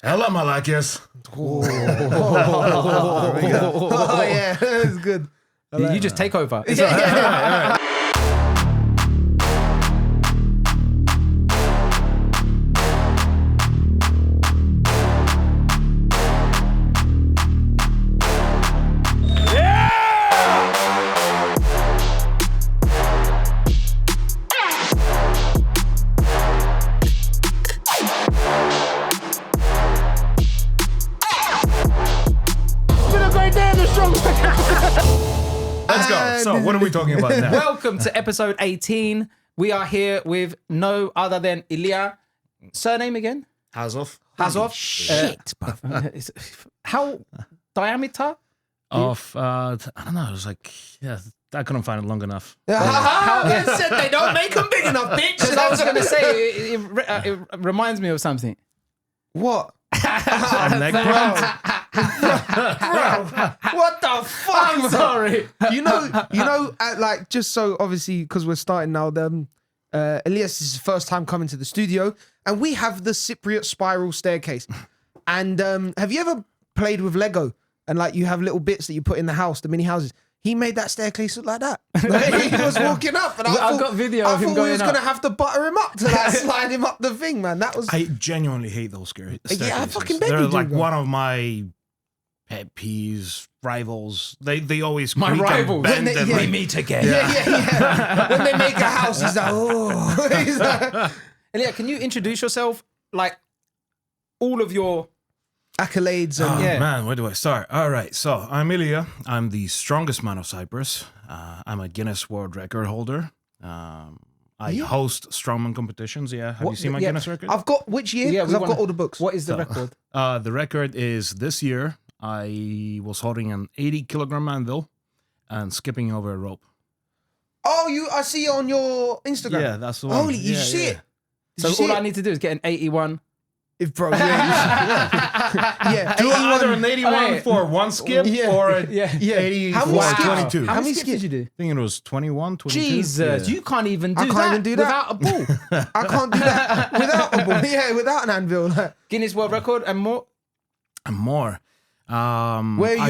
Hello, Malakias. Oh, yeah, that's good. You just take over. It's Yeah, all right. yeah, yeah. Let's go. So, what are we talking about now? Welcome to episode 18. We are here with no other than Ilya. Surname again? Khazov. Khazov. Shit, How diameter? Of, I don't know, it was like, yeah, I couldn't find it long enough. I said they don't make them big enough, bitch. Because I was going to say, it reminds me of something. What? Neck What the fuck? I'm sorry. You know, like, just so obviously, because we're starting now, Elias is his first time coming to the studio, and we have the Cypriot spiral staircase. And have you ever played with Lego? And like, you have little bits that you put in the house, the mini houses. He made that staircase look like that. Like, he was walking up, and I've got video of him I thought we going was up. gonna have to butter him up to like slide him up the thing, man. That was I genuinely hate those scary staircases. I fucking bet They're you do, like bro. one of my pet peeves, rivals. They always My creak and rivals. bend When they- and yeah. like- We meet again. yeah. When they make a house, he's like, oh. He's like, Ilya, can you introduce yourself? Like, all of your... accolades and Oh, Yeah. man, where do I start? All right, so I'm Ilia. I'm the strongest man of Cyprus. I'm a Guinness World Record holder. I host Strongman competitions. Yeah, have you seen my Guinness record? I've got which year? Yeah, Because we I've got wanna- all the books. What is the record? The record is this year. I was holding an 80-kilogram anvil and skipping over a rope. Oh, I see it on your Instagram. Yeah, that's the one. Holy, you see it? Did So you see all I it? need to do is get an 81. If bro, yeah, Do either an 81 Okay. for one skip Yeah. or a Yeah. 80 How for many skips? 22. How How many many skips did you do? I think it was 21, 22. Jesus, Yeah. you can't even do I can't that even do that. without a ball. I can't do that without a ball. Yeah, without an anvil. Like, Guinness World Record and more. And more. where are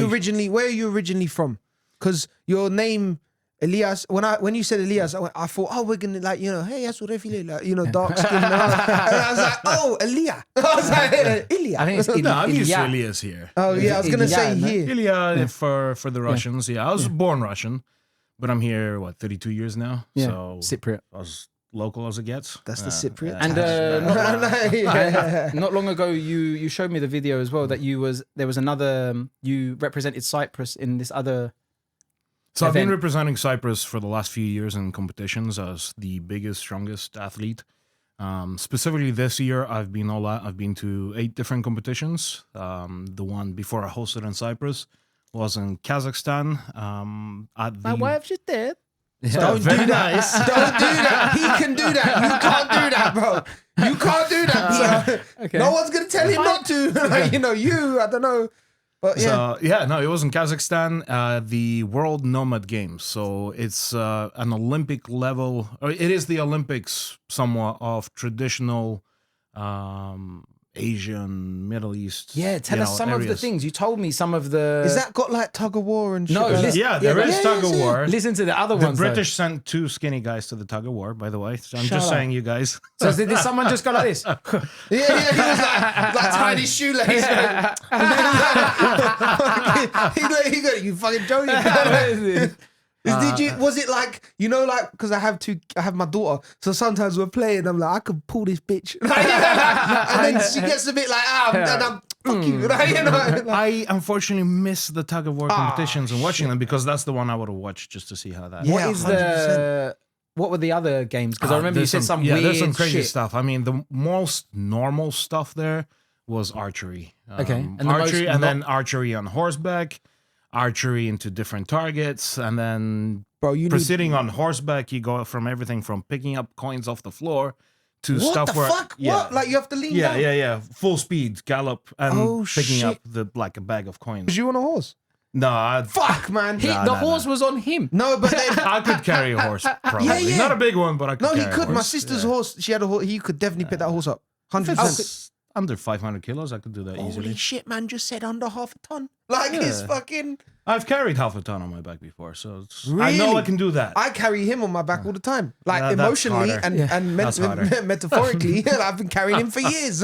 you originally from? Because your name Elias, when you said Elias, I thought, oh, we're gonna like, hey, that's what I feel like, dark skin. And I was like, oh, Elia. I was like, Ilya. I think it's No, I'm used to Ilya. Elias here. Oh yeah, I was gonna say Ilya, no? here. Ilya for the Russians. Yeah, I was born Russian, but I'm here, 32 years now. Yeah, So Cypriot. as local as it gets. That's the Cypriot. And Yeah. not long ago, you showed me the video as well that there was another, you represented Cyprus in this other. So I've been event. representing Cyprus for the last few years in competitions as the biggest, strongest athlete. Specifically this year, I've been I've been to 8 different competitions. The one before I hosted in Cyprus was in Kazakhstan. At the, My wife's just dead. Don't do very that. nice. Don't do that. He can do that. You can't do that, bro. You can't do that. So Okay. no one's gonna tell him not to. Like, I don't know. But yeah. So it was in Kazakhstan, the World Nomad Games. So it's an Olympic level, or it is the Olympics somewhat of traditional Asian, Middle East. Yeah, tell us some of the areas. things. You told me some of the. Is that got like tug of war and shit? No, like that? listen- Yeah, there is yeah, tug of yeah. war. Listen to the other The ones. though. British sent 2 skinny guys to the tug of war, by the way. So I'm Shut just up. saying, you guys. So did someone just go like this? Yeah, he was like tying his shoelace. He got you fucking joking. Was it like, because I have my daughter, so sometimes we're playing, I'm like, I could pull this bitch. And then she gets a bit like, and I'm, fuck you. I unfortunately miss the tug of war competitions and watching them because that's the one I would have watched just to see how that. Yeah. What is 100%. What were the other games? Because I remember you There's said some weird there's some crazy shit. stuff. I mean, the most normal stuff there was archery. Okay. And the Archery, most and then archery on horseback, archery into different targets, and then Bro, you need... proceeding on horseback, you go from everything from picking up coins off the floor to What stuff the where fuck? What? Like you have to lean down? yeah, full speed gallop and Oh, picking shit. up a bag of coins. Was you on a horse? No, Fuck, man. The Nah, horse was on him. No, but then... I could carry a horse, probably. Yeah. Not a big one, but I could No, he carry a could. My horse. sister's Yeah. horse, she had a horse. He could definitely pick that horse up. 100%. under 500 kilos. I could do that Holy easily. shit, man! Just said under half a ton. Like it's Yeah. fucking. I've carried half a ton on my back before, so I know I Really? can do that. I carry him on my back all the time, like That's emotionally harder. and Yeah. and That's harder. metaphorically. I've been carrying him for years.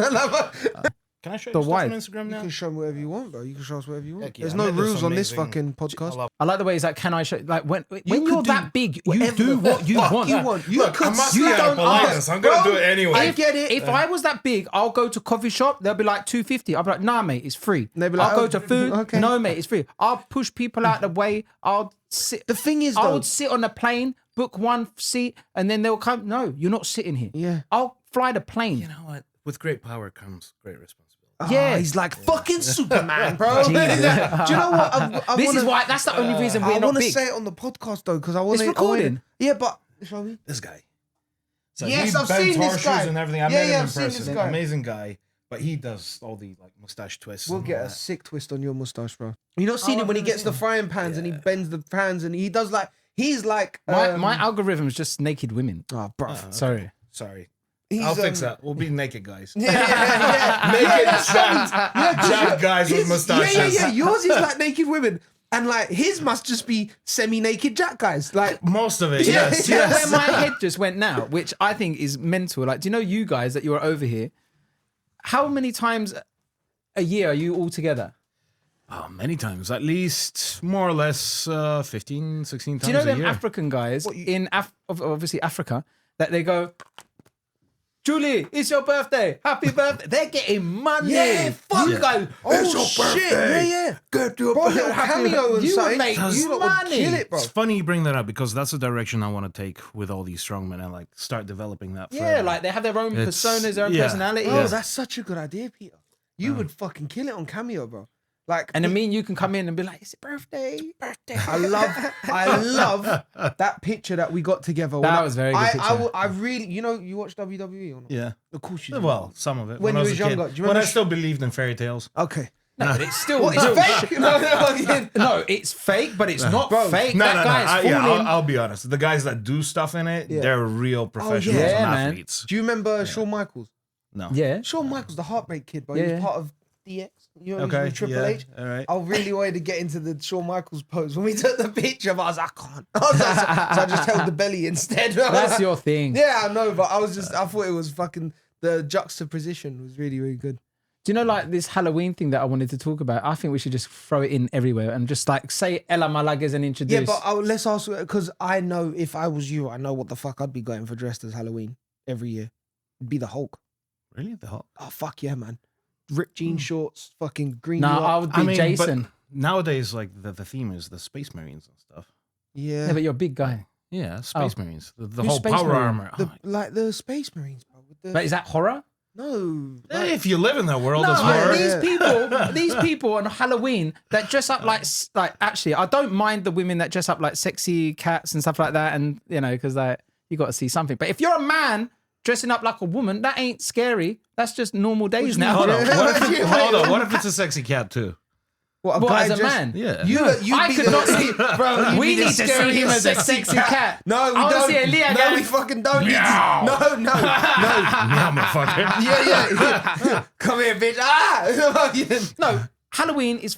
Can I show The you stuff wide. on Instagram You now? can show me whatever you want, bro. You can show us whatever you want. Heck yeah, There's I no made this rules on this amazing- fucking I podcast. love- I like the way he's like, can I show? Like when could you're do that big, you whatever do the what you fuck want. you want. You could. you don't ask. I'm Bro, gonna do it anyway. I get it. If I was that big, I'll go to coffee shop. They'll be like 250. I'll be like, nah, mate, it's free. They'll be like, I'll oh, go to food. okay. No, mate, it's free. I'll push people out the way. I'll sit. The thing is, I though, would sit on a plane, book one seat, and then they'll come. No, you're not sitting here. Yeah. I'll fly the plane. You know what? With great power comes great responsibility. Yeah. he's like fucking Superman, bro. Do you know what? I This wanna, is why. That's the only reason I we're not want to big. say it on the podcast though, because I want It's to. recording. Yeah, but show me. This guy. So Yes, he I've bends seen this horseshoes guy. and everything. I Yeah, met yeah, him in I've seen this person. guy. Amazing guy. But he does all the like mustache twists. We'll and get all a that. sick twist on your mustache, bro. You not seen Oh, it when he I've gets the never frying pans and he bends the pans and he does like he's like My algorithm's just naked women. oh, bro. Sorry. Sorry. He's, I'll fix that. We'll be naked guys. Yeah. Naked that's funny. jacked guys with His- mustaches. Yeah. Yours is like naked women, and like his must just be semi-naked jack guys. Like Most of it, Yeah, yes. yeah. yes. Where my head just went now, which I think is mental. Like, do you know you guys that you are over here? How many times a year are you all together? Oh, many times. At least more or less 15, 16 times Do you know a them year. African guys in obviously Africa that they go, Julie, it's your birthday. Happy birthday. They're getting money. Yeah, fuck. You guys, oh shit, yeah. Get your Bro, little cameo and You would something. make You lot would money. kill it, bro. It's funny you bring that up because that's the direction I want to take with all these strongmen and like start developing that. yeah, further. like they have their own It's- personas, their own yeah. personalities. Oh, that's such a good idea, Peter. You would fucking kill it on cameo, bro. Like, And then me and you can come in and be like, it's your birthday. I love that picture that we got together. That When was a very good picture. I really, you watch WWE or not? Yeah. Of course you do. Well, some of it. When I you was was a kid. younger, do you when I remember still believed in fairy tales. Okay. No, but it's still What, it's real fake? shit. No, No, it's fake, but it's not fake. No, that no, no. guy's Yeah, falling. I'll be honest. The guys that do stuff in it, Yeah. they're real professionals yeah, and man. athletes. Do you remember Shawn Michaels? No. Yeah. Shawn Michaels, the Heartbreak Kid, bro. He Yeah, was yeah. part of DX. You know, Okay. with Triple yeah, H. All right. I really wanted to get into the Shawn Michaels pose. When we took the picture, but I was like, I can't. I was like, so I just held the belly instead. That's your thing. Yeah, I know, but I thought it was fucking, the juxtaposition was really, really good. Do you know, like this Halloween thing that I wanted to talk about? I think we should just throw it in everywhere and just like say Ella Malagas and introduce. Yeah, but let's ask, because I know if I was you, I know what the fuck I'd be going for dressed as Halloween every year. It'd be the Hulk. Really? The Hulk? Oh, fuck yeah, man. Ripped jean shorts, fucking green. no, you up. I would be Jason. But nowadays, like the theme is the Space Marines and stuff. Yeah. Yeah, but you're a big guy. Yeah, Space Marines. The Who's whole Space power Marine? armor. The, like the Space Marines, bro. With the, But is that horror? no. If you live in that world, No, it's horror. Yeah. these people on Halloween that dress up like actually, I don't mind the women that dress up like sexy cats and stuff like that, and you know, because like you got to see something. But if you're a man dressing up like a woman, that ain't scary. That's just normal days now. Hold on. Yeah. Hold on. What if it's a sexy cat too? What, What, guy as a dressed- man? Yeah. You I be could the- not see, bro. you'd we be the need to see him as a scariest sexy cat. No, we I wanna don't. see Ilia no, again. we fucking don't. Meow. No, no. Yeah, motherfucker. Yeah. Come here, bitch. Ah. No, Halloween is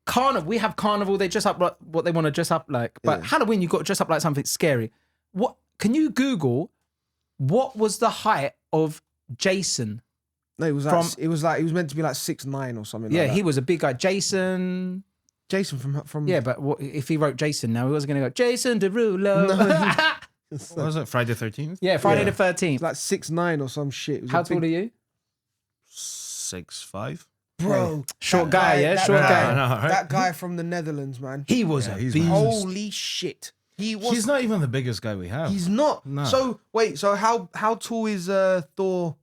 carnival. We have carnival. They dress up like what they want to dress up like. But Halloween, you've got to dress up like something scary. What can you Google? What was the height of Jason? No, it was like he was meant to be like 6'9" or something. Yeah, like that. he was a big guy. Jason. Jason from Yeah, but what, if he wrote Jason now, he wasn't going to go Jason Derulo. What was it? Friday the 13th? Yeah, Friday Yeah. the 13th. like 6'9" or some shit. It was How a tall are big, you? 6'5". bro? Short that guy, yeah, that short guy, guy. I know, right? That guy from the Netherlands, man. He was Yeah, a he's beast. massive. Holy shit. He was. He's not even the biggest guy we have. He's not. No. So wait. So how tall is Thor?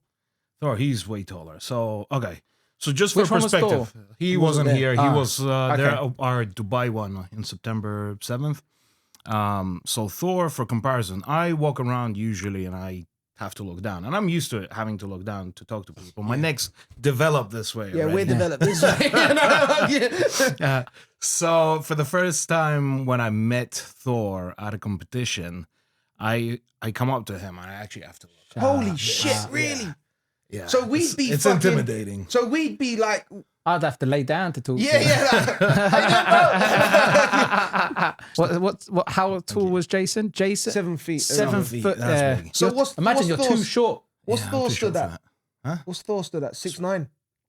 Thor, he's way taller. So, okay. So just Which for one was perspective, he wasn't wasn't there. here. He Ah, was okay. there at our Dubai one in September 7th. So Thor, for comparison, I walk around usually and I have to look down. And I'm used to it, having to look down to talk to people. My neck's developed this way. Yeah, already. we're developed this way. Yeah. So for the first time when I met Thor at a competition, I come up to him and I actually have to look. Holy shit! Really? Yeah. So we'd be it's fucking intimidating. So we'd be like, I'd have to lay down to talk. yeah, to yeah. What? How tall was Jason? Jason, 7 feet. 7 feet, foot. that's Yeah. big. So what's Imagine what's you're Thor's, too short. What's Yeah, I'm Thor too short stood for at? that. Huh? What's Thor stood at? 6'9".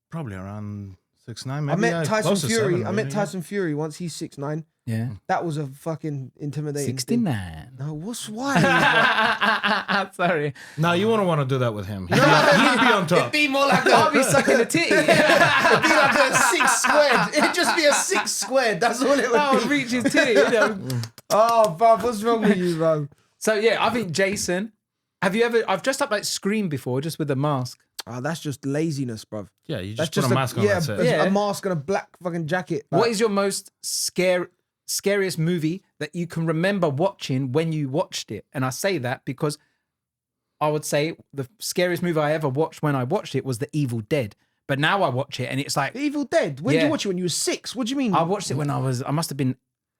Probably around 6'9". Maybe I met Tyson close to Fury. 7, I met really, yeah. Tyson Fury once. He's 6'9". Yeah. That was a fucking intimidating. thing. 69. No, what's why? Sorry. No, you wouldn't want to do that with him. He'd be on top. It'd be more like I'll be sucking a titty. It'd be like a 6 squared. It'd just be a 6 squared. That's all it would I'll be. reach his titty. You know. Oh, bruv, what's wrong with you, bro? So yeah, I think Jason. Have you ever? I've dressed up like Scream before, just with a mask. Oh, that's just laziness, bruv. Yeah, you That's just put a mask on. yeah, That's it. Yeah. a mask and a black fucking jacket. What is your most scariest movie that you can remember watching when you watched it? And I say that because I would say the scariest movie I ever watched when I watched it was The Evil Dead. But now I watch it and it's like The Evil Dead? When did Yeah. you watch it? When you were 6? What do you mean? I watched it when I must have been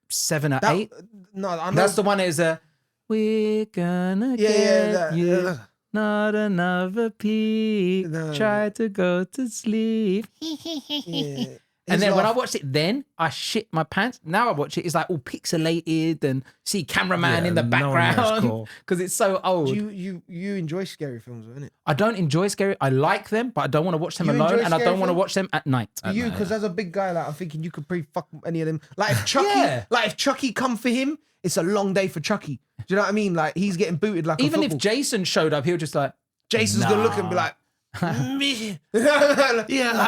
7 or 8. No, I know. That's the one that is we're gonna get you. Not another peek. No. Try to go to sleep. yeah. And His then when I laugh- watched it then, I shit my pants. Now I watch it, it's like all pixelated and see cameraman Yeah, in the no one knows background cool. because it's so old. you enjoy scary films, isn't it? I don't enjoy scary. I like them, but I don't want to watch them You alone, enjoy and I scary don't want to films? watch them at night. You, because as a big guy, like I'm thinking you could pretty fuck any of them. Like if Chucky, Yeah. like if Chucky come for him, it's a long day for Chucky. Do you know what I mean? Like he's getting booted like Even a if football. Jason showed up, he would just like, Jason's gonna look and be like, Yeah,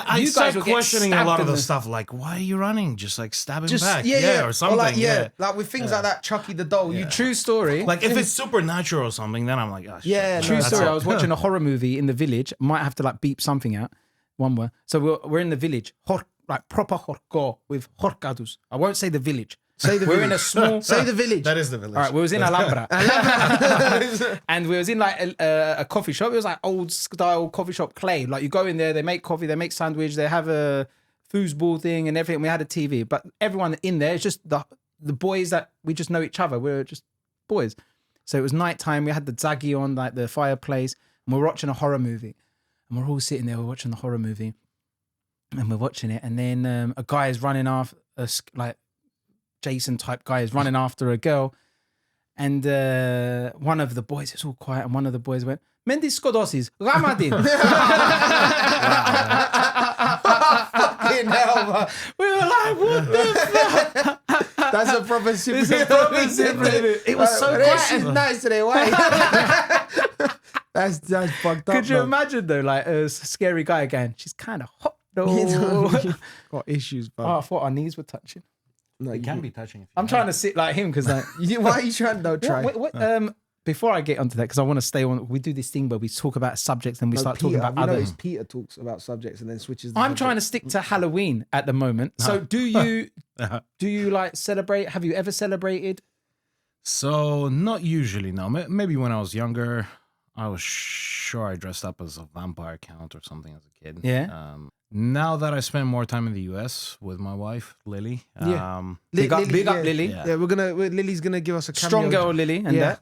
I You start guys will get questioning a stabbed lot of in the the- stuff. Like, why are you running? Just like stab him just back, yeah, or something. like, like with things like that, Chucky the doll. You true story. Like if it's supernatural or something, then I'm like, oh, shit. Yeah, True no, story. that's I was watching a horror movie in the village. Might have to like beep something out. One word. So we're in the village. Like proper horko with horkadus. I won't say the village. Say the We're village. in a small. Say the village. That is the village. All right, we was in Alhambra. And we was in like a coffee shop. It was like old style coffee shop clay. Like you go in there, they make coffee, they make sandwich, they have a foosball thing and everything. We had a TV, but everyone in there is just the boys that we just know each other. We're just boys. So it was nighttime. We had the zaggy on, like the fireplace, and we're watching a horror movie. And we're all sitting there, we're watching the horror movie, and we're watching it. And then a guy is running after us, like Jason type guy is running after a girl. And one of the boys, it's all quiet, and one of the boys went, Mendis Skodosis, Ramadin. Fucking hell, man. We were like, what the fuck? That's a proper Cypriot. It's a proper Cypriot. It was so quiet. She's nice today. Why? That's fucked up. Could you man. imagine though, like a scary guy again? She's kind of hot though. Got issues, bro. Oh, I thought our knees were touching. No, It can be touching. I'm trying to sit like him because like, Why are you trying? Don't try. before I get onto that, because I want to stay on, we do this thing where we talk about subjects and we start talking about we others. noticed Peter talks about subjects and then switches. I'm trying to stick to Halloween at the moment. So do you like celebrate? Have you ever celebrated? So not usually, no. Maybe when I was younger, I was sure I dressed up as a vampire count or something as a kid. Yeah. Now that I spend more time in the US with my wife, Lily. Yeah. Big up Lily. Yeah. Yeah, Lily's gonna give us a cameo. Strong girl Lily and Yeah.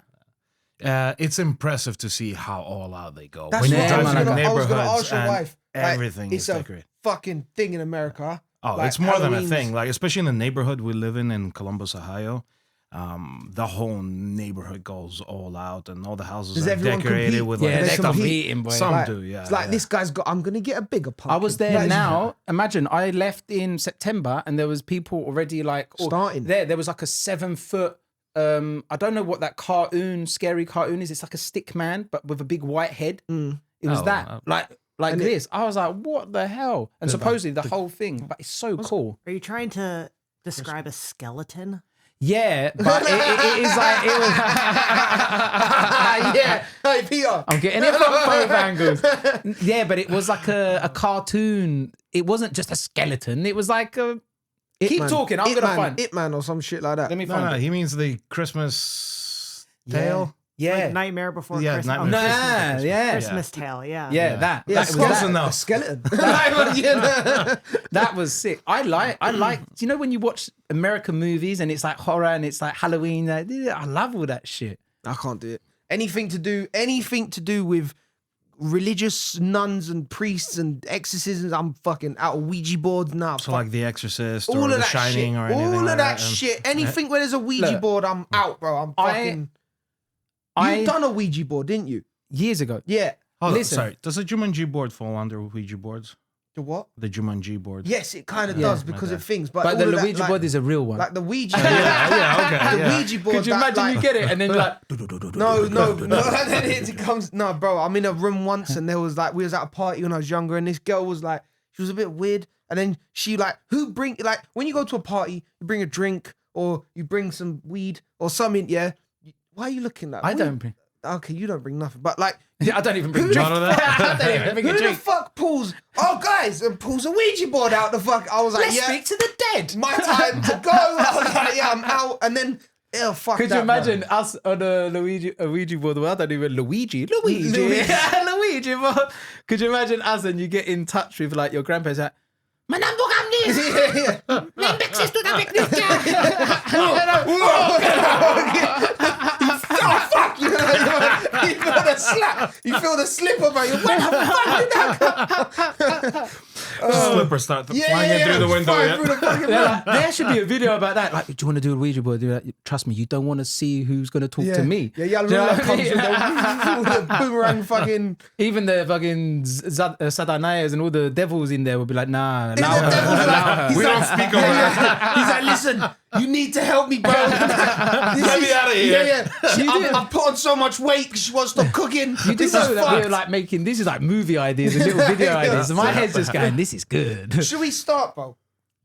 that. It's impressive to see how all out they go. That's When you what drive I through was gonna neighborhoods ask your and wife. Like, everything it's is a decorated. fucking thing in America. Oh, Like, it's more than a Halloween's- thing. Like, especially in the neighborhood we live in Columbus, Ohio. The whole neighborhood goes all out, and all the houses Does are everyone decorated compete? with Yeah, like they're stuff. competing, boy. Some Like, do, yeah. It's like yeah. this guy's got. I'm gonna get a bigger pumpkin. I was there Like, now. Imagine I left in September and there was people already like Starting. There was like a 7-foot. I don't know what that scary cartoon is. It's like a stick man, but with a big white head. Mm. It was Oh, that like And this. I was like, what the hell? And supposedly the whole thing, but it's so cool. Are you trying to describe a skeleton? Yeah, but it is like it was. yeah. Hey, Peter. I'm getting it from both angles. Yeah, but it was like a cartoon. It wasn't just a skeleton. It was like a. Keep Man. talking. I'm gonna find. It Man or some shit like that. Let me No, find no, it. he means the Christmas tale. Yeah. Like Nightmare Before Yeah, Christmas. Nightmare Before Nah, yeah. Christmas Tale, yeah. Yeah, that. Yeah, that was close that. enough. A skeleton. That was sick. I like. Do you know when you watch American movies and it's like horror and it's like Halloween? I love all that shit. I can't do it. Anything to do with religious nuns and priests and exorcisms. I'm fucking out of Ouija boards now. So like The Exorcist all or of The that Shining shit. or anything All like of that and- shit. Anything where there's a Ouija Look, board, I'm out, bro. I'm fucking. You done a Ouija board, didn't you? years ago. Yeah. Hold on, Listen. sorry. Does the Jumanji board fall under Ouija boards? The what? The Jumanji board. Yes, it kind of Yeah. does because of things. But But all the of that, Luigi like, board is a real one. like the Ouija. Yeah, okay. The yeah. Ouija board. Could you that, imagine like, you get it and then you're like, No, and then it comes. No, bro. I'm in a room once, and there was like we was at a party when I was younger, and this girl was like, she was a bit weird, and then she like, when you go to a party, you bring a drink or you bring some weed or something. Yeah. Why are you looking like? I don't bring. Okay, you don't bring nothing, but like, I don't even bring Who the drink. None of that? I don't even bring who a the drink. fuck pulls? Oh, guys, and pulls a Ouija board out the fuck. I was like, Let's yeah, speak to the dead. my time to go. I was like, yeah, I'm out, and then. Ew, fuck Could that, you imagine us on a Ouija board? Well, I don't even Luigi. Luigi board. Could you imagine us and you get in touch with like your grandparents? Like, Manambo bro? Gamnis. Oh, fuck you! You feel the slap. You feel the slipper, bro. Where the fuck did that come? Slipper start flying in through the window. flying Yeah. through the fucking Yeah, there should be a video about that. Like, do you want to do a Ouija board? They're like, trust me, you don't want to see who's going to talk to me. Yeah, Do you know Lula what I comes mean? with the boomerang fucking. Even the fucking Satanayas and all the devils in there will be like, nah, allow The devil's her. like- he's We like- don't speak over that. He's like, listen, you need to help me, bro. Let me outta here. Yeah. I've put on so much weight because she wants to stop cooking. You do This know is that we're fucked. like making, this is like movie ideas and little video ideas. And my head's just going, this is good. Should we start, bro?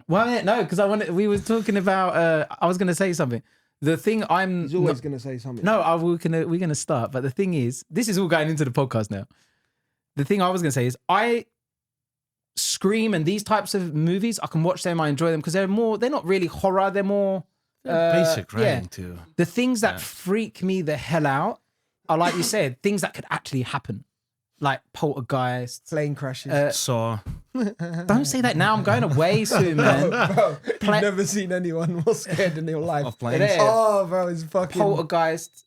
Well, no, because we were talking about, I was going to say something. The thing I'm, He's always gonna say something. we're gonna start. But the thing is, this is all going into the podcast now. The thing I was gonna say is, I Scream and these types of movies, I can watch them, I enjoy them because they're not really horror. They're more Basic yeah. writing too. The things that freak me the hell out are, like you said, things that could actually happen, like poltergeists. Plane crashes. Saw. Don't say that now. I'm going away soon, man. Bro, Pla- you've never seen anyone more scared in your life. Of planes. It is. Oh, bro, it's fucking. Poltergeists,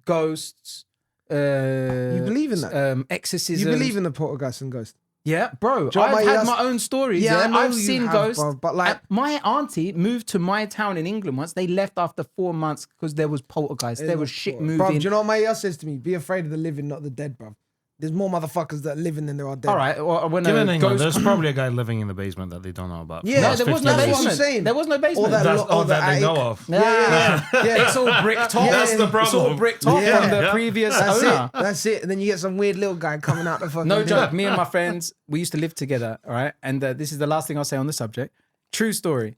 ghosts. You believe in that? Exorcism. You believe in the poltergeist and ghost? Yeah, bro. Do you know I've what had my- my own stories. Yeah, I know I've you seen have, ghosts. bro, but, like- my auntie moved to my town in England once. They left after 4 months because there was poltergeist. There was shit moving. Bro, do you know what my ear says to me? Be afraid of the living, not the dead, bro. There's more motherfuckers that are living than there are dead. All right. Well, when Given a England, ghost. there's probably a guy living in the basement that they don't know about. Yeah, No, there was no That's what I'm basement. saying. There was no Or basement. that, That's or all the that they attic. know of. Yeah. It's all bricked off. That's the It's all problem. bricked off Yeah. from the Yeah. previous That's owner. it. That's it. And then you get some weird little guy coming out the fucking. No thing. joke. Me and my friends, we used to live together. All right. And this is the last thing I'll say on the subject. True story.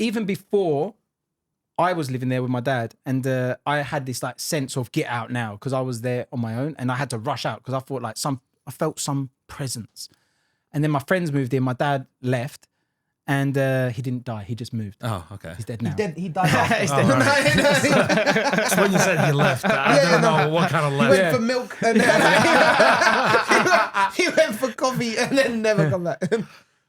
Even before I was living there with my dad, and I had this like sense of get out now because I was there on my own and I had to rush out because I thought like I felt some presence. And then my friends moved in. My dad left and he didn't die. He just moved. Oh, okay. He's dead now. He died. After. He's Oh, dead. right. That's when you said he left. I don't know what kind of He left. went for milk and then he went for coffee and then never come back.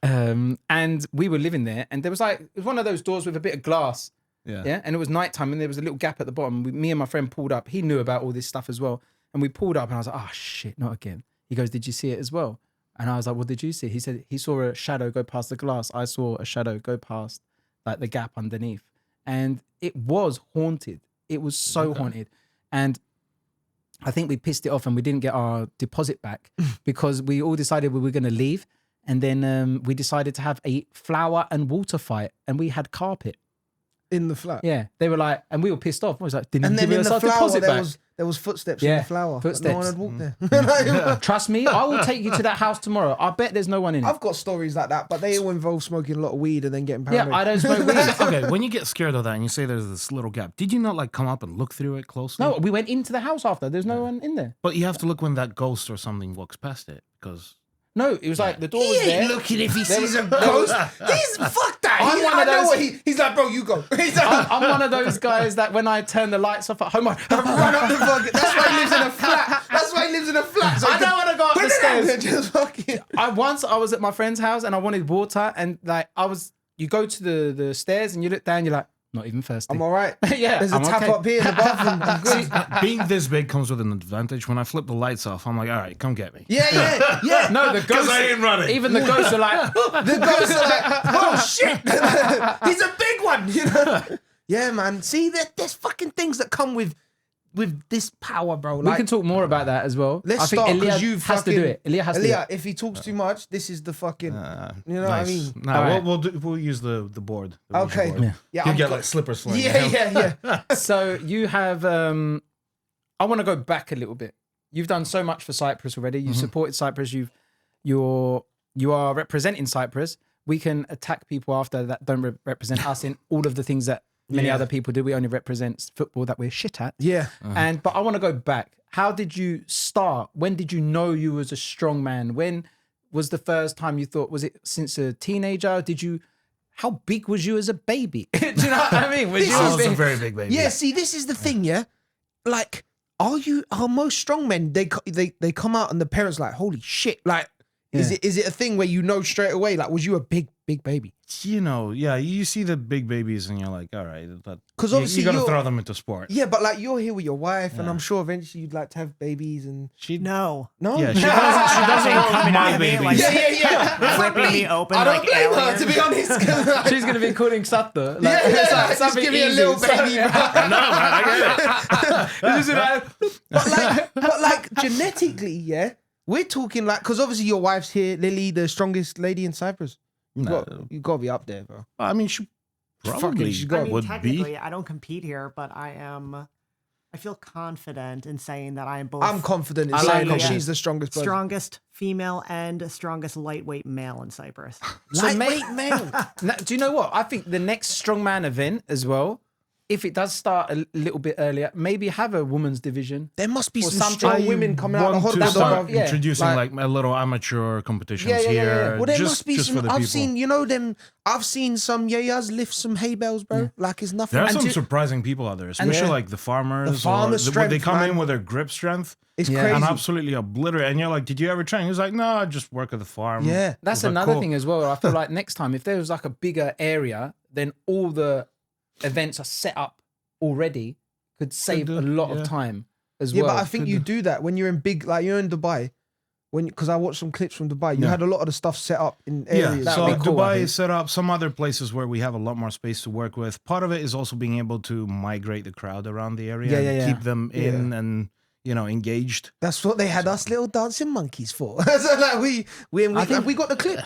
And we were living there, and there was like, it was one of those doors with a bit of glass. Yeah. Yeah. And it was nighttime, and there was a little gap at the bottom. Me and my friend pulled up. He knew about all this stuff as well. And we pulled up, and I was like, oh shit, not again. He goes, did you see it as well? And I was like, what did you see? He said he saw a shadow go past the glass. I saw a shadow go past like the gap underneath. And it was haunted. It was so haunted. And I think we pissed it off and we didn't get our deposit back because we all decided we were going to leave. And then we decided to have a flower and water fight, and we had carpet. In the flat. Yeah. They were like, and we were pissed off. I was like, didn't And give then in us the our flower, deposit back. there was footsteps in Yeah, the flower. but No footsteps. one had walked there. Trust me, I will take you to that house tomorrow. I bet there's no one in it. I've got stories like that, but they all involve smoking a lot of weed and then getting Yeah, paranoid. I don't smoke weed. Okay, when you get scared of that and you say there's this little gap, did you not like come up and look through it closely? No, we went into the house after. There's no one in there. But you have to look when that ghost or something walks past it because No, it was like the door He was ain't there. looking if he There sees was- a ghost. He's fuck that. I'm He's, one I of know those- what he's like, bro, you go. He's like, I'm one of those guys that when I turn the lights off at home, I run up the fucking. That's why he lives in a flat. That's why he lives in a flat. So I don't want to go up the stairs. Just fucking. I was at my friend's house and I wanted water, and like you go to the stairs and you look down, you're like, Not even thirsty. I'm all right. Yeah, There's a I'm tap okay. up here in the bathroom. I'm good. Being this big comes with an advantage. When I flip the lights off, I'm like, all right, come get me. Yeah. No, the ghosts. I ain't running. Even the ghosts are like, The ghosts are like, oh shit, he's a big one, you know. Yeah, man. See, there's fucking things that come with this power, bro. we can talk more about that as well. Let's I think start Ilya because you has to do it. Ilya has to do Ilya, it. if he talks too much, this is the fucking. You know Nice. what I mean? No, All right. we'll use the board. The Ouija Okay. board. Yeah, You I'm get go- like slippers flying. Yeah. So you have. I want to go back a little bit. You've done so much for Cyprus already. You've supported Cyprus. You are representing Cyprus. We can attack people after that don't represent us in all of the things that many other people do. We only represent football that we're shit at. Yeah. But I want to go back. How did you start? When did you know you was a strong man? When was the first time you thought? Was it since a teenager? How big was you as a baby? Do you know what I mean? Was you I as was a big? very big baby. Yeah. See, this is the thing. Yeah. Like, are most strong men? They come out and the parents like, holy shit. Like, is it a thing where you know straight away? Like, was you a big baby? You know, yeah, you see the big babies and you're like, all right, Because obviously you got to you're- throw them into sport. Yeah, but like you're here with your wife, and I'm sure eventually you'd like to have babies and No. no. Yeah, she doesn't Coming my at me baby. like yeah. flipping me open I don't like blame her, aliens. to be honest. 'cause, She's gonna be calling Satta. Like, just something give me a easy. little baby, bro. No, man, I get it. but like genetically, yeah, we're talking like because obviously your wife's here, Lily, the strongest lady in Cyprus. You No. got to be up there, bro. I mean, she probably she's got- I mean, would technically, be. I don't compete here, but I feel confident in saying that I am both I'm confident in I saying like that it. she's the strongest person. strongest female and strongest lightweight male in Cyprus. Lightweight male. Now, do you know what? I think the next strongman event as well, if it does start a little bit earlier, maybe have a women's division. There must be Or some something. strong I women coming out of the Want to hospital. start bro. yeah, introducing like- like a little amateur competitions Yeah. here. Well, there just, must be just some. for the I've people. seen, you know, them. I've seen some yayas lift some hay bales, bro. Like it's nothing. There are And some to- surprising people out there, especially yeah. like the farmers. The farmer or when they strength, come in man. with their grip strength It's Yeah. crazy. and absolutely obliterate. And you're like, "Did you ever train?" He's like, "No, I just work at the farm." Yeah. That's I was like, another cool. thing as well. I feel like next time, if there was like a bigger area, then all the events are set up already, could save do, a lot yeah. of time as Yeah, well. but I think you do that when you're in big, like you're in Dubai. Because I watched some clips from Dubai, you Yeah. had a lot of the stuff set up in Yeah, areas. That so would be cool, I Dubai think. is set up. Some other places where we have a lot more space to work with. Part of it is also being able to migrate the crowd around the area and Yeah. keep them in and engaged. That's what they had us little dancing monkeys for. So like I think- we got the clip.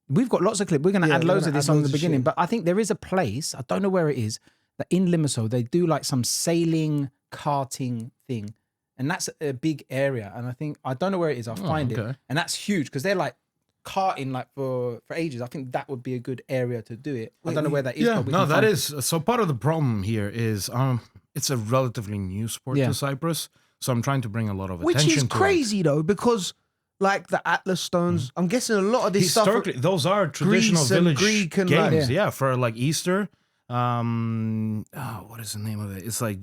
We've got lots of clips. We're going to Yeah, add we're loads gonna of this add on the loads of beginning, shit. but I think there is a place, I don't know where it is, that in Limassol, they do like some sailing karting thing. And that's a big area. And I don't know where it is. I'll find it. okay. And that's huge because they're like karting like for ages. I think that would be a good area to do it. I don't know where that is. Yeah, but we no, can that find- is so. Part of the problem here is it's a relatively new sport Yeah. to Cyprus, so I'm trying to bring a lot of Which attention is to it. crazy though, because like the Atlas stones, I'm guessing a lot of this Historically, those are traditional Greece and village Greek and, games. like- yeah, for like Easter. What is the name of it? It's like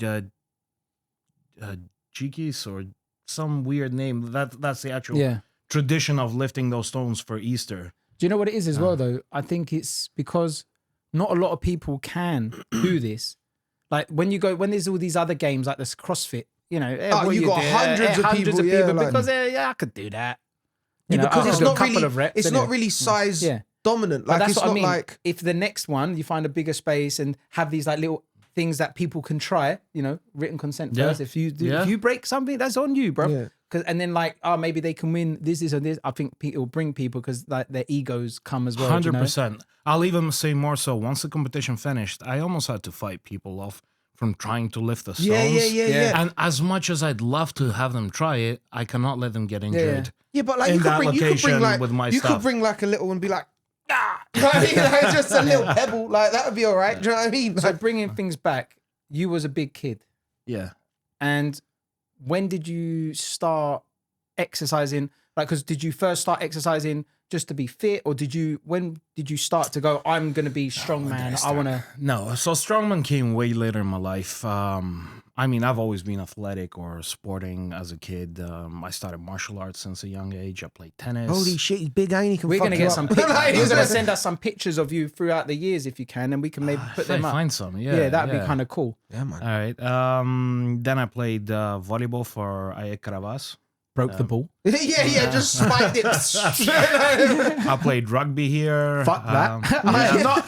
Jikis or some weird name. That's the actual Yeah. tradition of lifting those stones for Easter. Do you know what it is as well, though? I think it's because not a lot of people can do this. Like when there's all these other games like this CrossFit, what you got do? hundreds of people, yeah, like- because I could do that. because I'll it's do a not couple really of reps it's not anyway. really size Yeah. dominant. But Like that's it's what not I mean. like If the next one you find a bigger space and have these like little things that people can try, written consent Yeah. first. If you Yeah. if you break something, that's on you, bro. Yeah. And then maybe they can win this and this. I think it will bring people because like their egos come as well. 100%. I'll even say more so. Once the competition finished, I almost had to fight people off from trying to lift the stones. Yeah. And as much as I'd love to have them try it, I cannot let them get injured. Yeah, but like in you could that bring location like with my you could stuff. bring like a little and be like, ah, like just a little pebble, like that would be all right. Do you know what I mean? So Like, bringing things back, you was a big kid. Yeah. And when did you start exercising? Like, because did you first start exercising just to be fit, or when did you start to go, I'm going to be strongman? I want to. No, so strongman came way later in my life. I mean, I've always been athletic or sporting as a kid. I started martial arts since a young age. I played tennis. Holy shit, he's big, ain't he? Can We're fuck going to you get up. some pictures. You're going to send us some pictures of you throughout the years if you can, and we can maybe put them up. Find some, Yeah, that'd be kind of cool. Yeah, man. All right. Then I played volleyball for Ilya Khazov. Broke the ball. yeah, just spiked it. I played rugby here. Fuck that. Yeah. Not,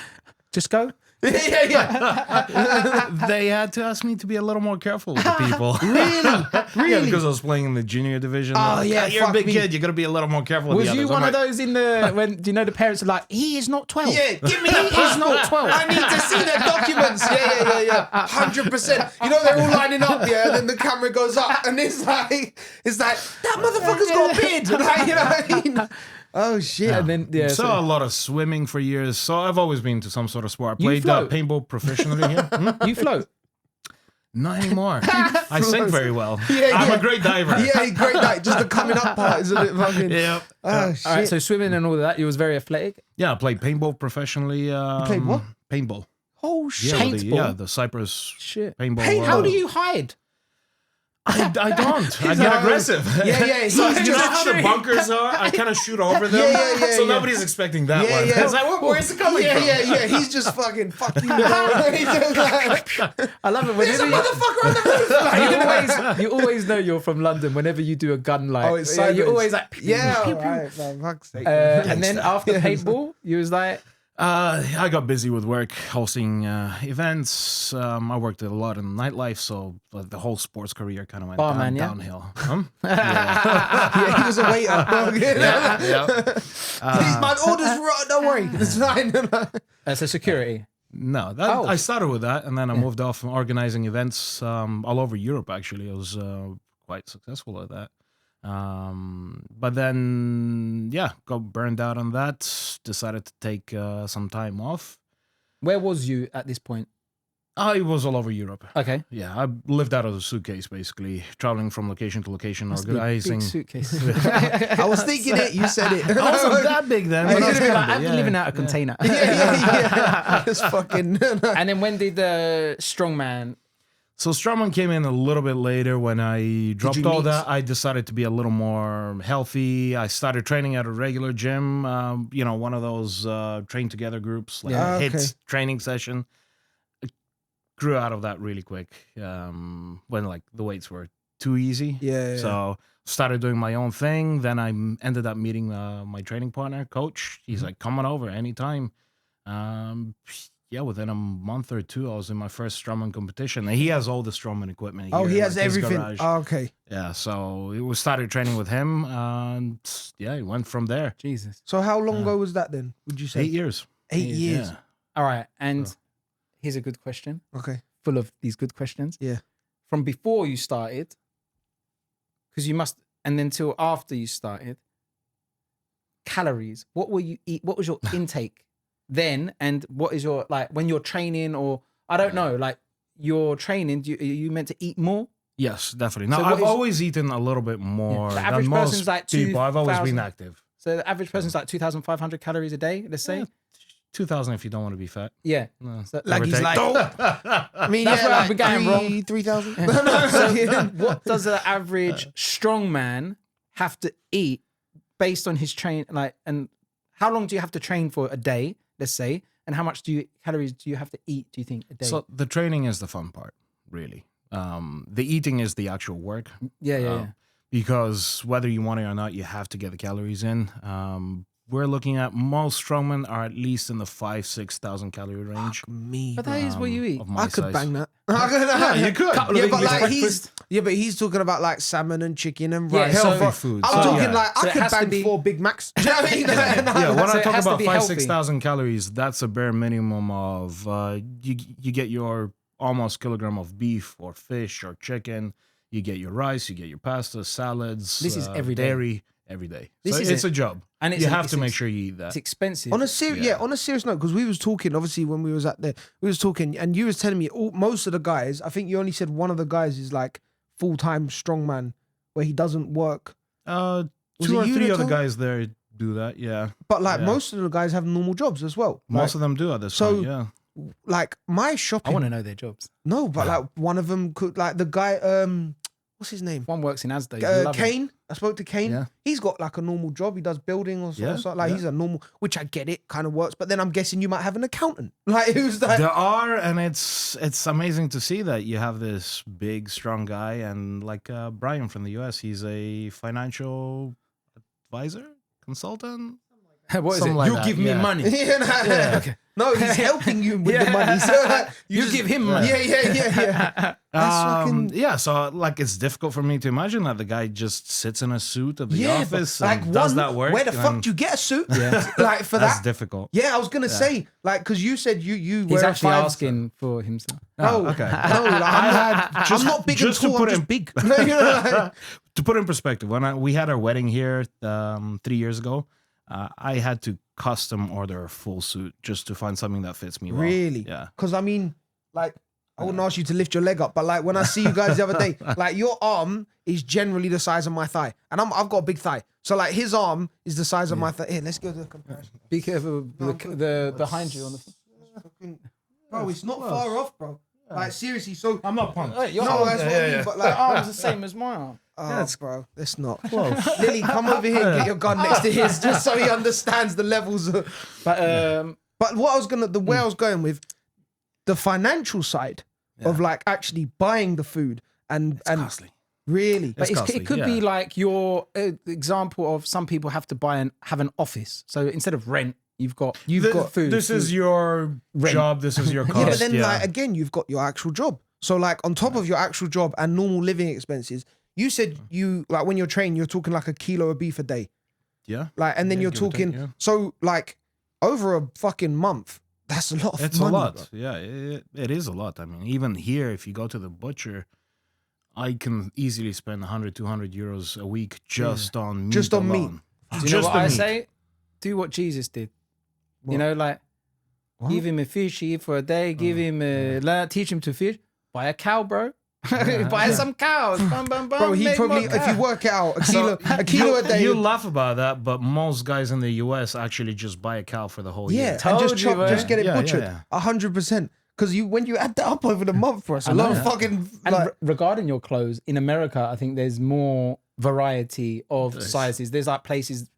just go. They had to ask me to be a little more careful with the people. Really? Yeah, because I was playing in the junior division. Oh, Like, yeah, you're a fuck big me. kid. You got to be a little more careful with Was the you others. one I'm of like, those in the when? Do you know the parents are like, he is not 12. Yeah, give me He is not 12. I need to see the documents. Yeah. 100%. You know, they're all lining up, yeah, and then the camera goes up, and it's like, that motherfucker's got a beard. Like, you know what I mean? Oh, shit. And then saw a lot of swimming for years. So I've always been to some sort of sport. I You played float? paintball professionally here. you float. Not anymore. I sing very well. Yeah, I'm yeah. a great diver. Yeah, great night. Just the coming up part is a bit fucking. Yeah. Oh, shit. All right, so swimming and all that. You was very athletic. Yeah, I played paintball professionally. You played what? Paintball. Oh, shit. Yeah, Paintball? the Cyprus Shit. paintball. How do you hide? I don't. I get aggressive. Yeah. So He's you know just how the bunkers are? I kind of shoot over them. Yeah, so yeah. nobody's expecting that Yeah, one. yeah. It's like, where's it coming from? Yeah. He's just fucking, fuck you. He's just like, I love it. there's a Whenever motherfucker on the roof. you always know you're from London whenever you do a gun like. Oh, it's yeah, you're sideways. always like. Yeah, all right, for fuck's sake. And then after paintball, you was like, I got busy with work, hosting events. I worked a lot in nightlife, so the whole sports career kind of went Barman, yeah? downhill. Yeah, he was a waiter. Yeah. My order's right, don't worry. It's fine. as a security. No, Oh. I started with that, and then I moved off from organizing events all over Europe. Actually, I was quite successful at that. But then, got burned out on that. Decided to take some time off. Where was you at this point? I was all over Europe. Okay. Yeah, I lived out of a suitcase, basically, traveling from location to location, Must be a organizing. big suitcase. I was thinking it. You said it. I wasn't that big then. I but I was didn't kinda Like, I've big, been living out a container. Yeah. It's fucking. And then when did the strongman? So Strongman came in a little bit later. When I dropped you all meet- that, I decided to be a little more healthy. I started training at a regular gym, one of those train together groups, like Yeah. a HIIT Okay. training session. I grew out of that really quick when like the weights were too easy. Yeah. So started doing my own thing. Then I ended up meeting my training partner, coach. He's like, come on over anytime. Within a month or two, I was in my first strongman competition. And he has all the strongman equipment. Oh, here he in, has like, his everything. garage. Oh, okay. Yeah, so we started training with him, and it went from there. Jesus. So how long ago was that then? Would you say 8 years. 8 years? Yeah. All right. And here's a good question. Okay. Full of these good questions. Yeah. From before you started, because you must, and then till after you started, calories. What will you eat? What was your intake then? And what is your, like, when you're training, or I don't know, like your training, are you meant to eat more? Yes, definitely. Now, So what I've is- always eaten a little bit more The than average most person's like people. I've always 2,000. been active. So the average person's like 2,500 calories a day, let's say. Yeah. 2,000 if you don't want to be fat. Yeah. No, So- Like give or he's take. like, I mean, That's yeah, where like I've been going wrong. 3,000. So what does the average strongman have to eat based on his train, like, and how long do you have to train for a day, let's say, and how much calories do you have to eat, do you think, a day? So the training is the fun part, really. The eating is the actual work. yeah. Because whether you want it or not, you have to get the calories in. We're looking at most strongmen are at least in the 5,000-6,000 calorie range. Me. But that is what you eat. Of my I could size. bang that. Yeah, you could. Couple of Yeah, but English like breakfast. he's talking about like salmon and chicken and Yeah, rice. so- Healthy food. I'm So, talking yeah. like So I it could has to bang be- 4 Big Macs. Do you know what I mean? Yeah, when So I it talk has to about be 5,000-6,000 calories, that's a bare minimum of you get your almost kilogram of beef or fish or chicken. You get your rice, you get your pasta, salads. This is every day. dairy every day. This So is it's it. a job, And you have it's to make sure you eat that. It's expensive. On a serious, Yeah. on a serious note, because we was talking, obviously, when we was at there, we was talking, and you was telling me most of the guys. I think you only said one of the guys is like full-time strongman, where he doesn't work. Was Two it or you three that other told- guys there do that. Yeah, But like Yeah. most of the guys have normal jobs as well. most of them do at this so- point. Yeah, Like my I shopping. want to know their jobs. No, but like one of them could like the guy. What's his name? One works in Asda. You love him. Kane. I spoke to Kane. Yeah. He's got like a normal job. He does building or Yeah, something. Like yeah. he's a normal, which I get it, kind of works. But then I'm guessing you might have an accountant, like who's like, there are, and it's amazing to see that you have this big, strong guy, and like Brian from the US, he's a financial advisor, consultant. What is Something it? like You that, give me yeah. money. You know? Okay. No, he's helping you with the Yeah. money. So like, You give him money. Yeah. That's fucking. Yeah, so like it's difficult for me to imagine that the guy just sits in a suit at the Yeah, office but, like and does one, that work. where the fuck and do you get a suit? Yeah. Like for that's that. difficult. Yeah, I was gonna say like because you said you He's wear a actually five- asking for himself. No, okay. no, like, I'm not big and just to tall. put I'm in- just big. You know, like- To put in perspective, when we had our wedding here 3 years ago, I had to custom order a full suit just to find something that fits me well. Really? Yeah. Because I mean, like, I wouldn't ask you to lift your leg up, but like when I see you guys the other day, like your arm is generally the size of my thigh, and I've got a big thigh, so like his arm is the size of my thigh. Here, let's go to the comparison. Be careful with the behind you on the. Bro, it's not far off, bro. Like seriously, so I'm not pumped. Your no, arm, that's what I mean. But the like, arm's the same as my arm. oh, bro, let's not. Lily, come over here and get your gun next to his, just so he understands the levels of. But But what I was gonna, the way I was going with, the financial side of like actually buying the food and Costly. really, But It's it could costly, be yeah. like your example of some people have to buy and have an office. So instead of rent, you've got food. This is your Rent. job. This is your cost. yeah, but then like again, you've got your actual job. So like on top of your actual job and normal living expenses, you said you like when you're training, you're talking like a kilo of beef a day, yeah. like, and then Yeah, you're give or take, talking yeah. so like over a fucking month. That's a lot of It's money. a lot. bro. Yeah, it is a lot. I mean, even here, if you go to the butcher, I can easily spend 100, 200 euros a week just on meat. Just on meat. alone. Do you know Just what the I meat. say? Do what Jesus did. What? You know, like What? give him a fish to eat for a day. Give him teach him to fish. Buy a cow, bro. Buy some cows. Bum, bum, bum, Bro, he make probably, more if you cows. work it out, a kilo a day. You laugh about that, but most guys in the US actually just buy a cow for the whole Yeah, year. and Told just you, chop, man. just get it Yeah, butchered, yeah. 100%. Because when you add that up over the month for us, a I lot know. of fucking And like, regarding your clothes, in America, I think there's more variety of sizes. There's like places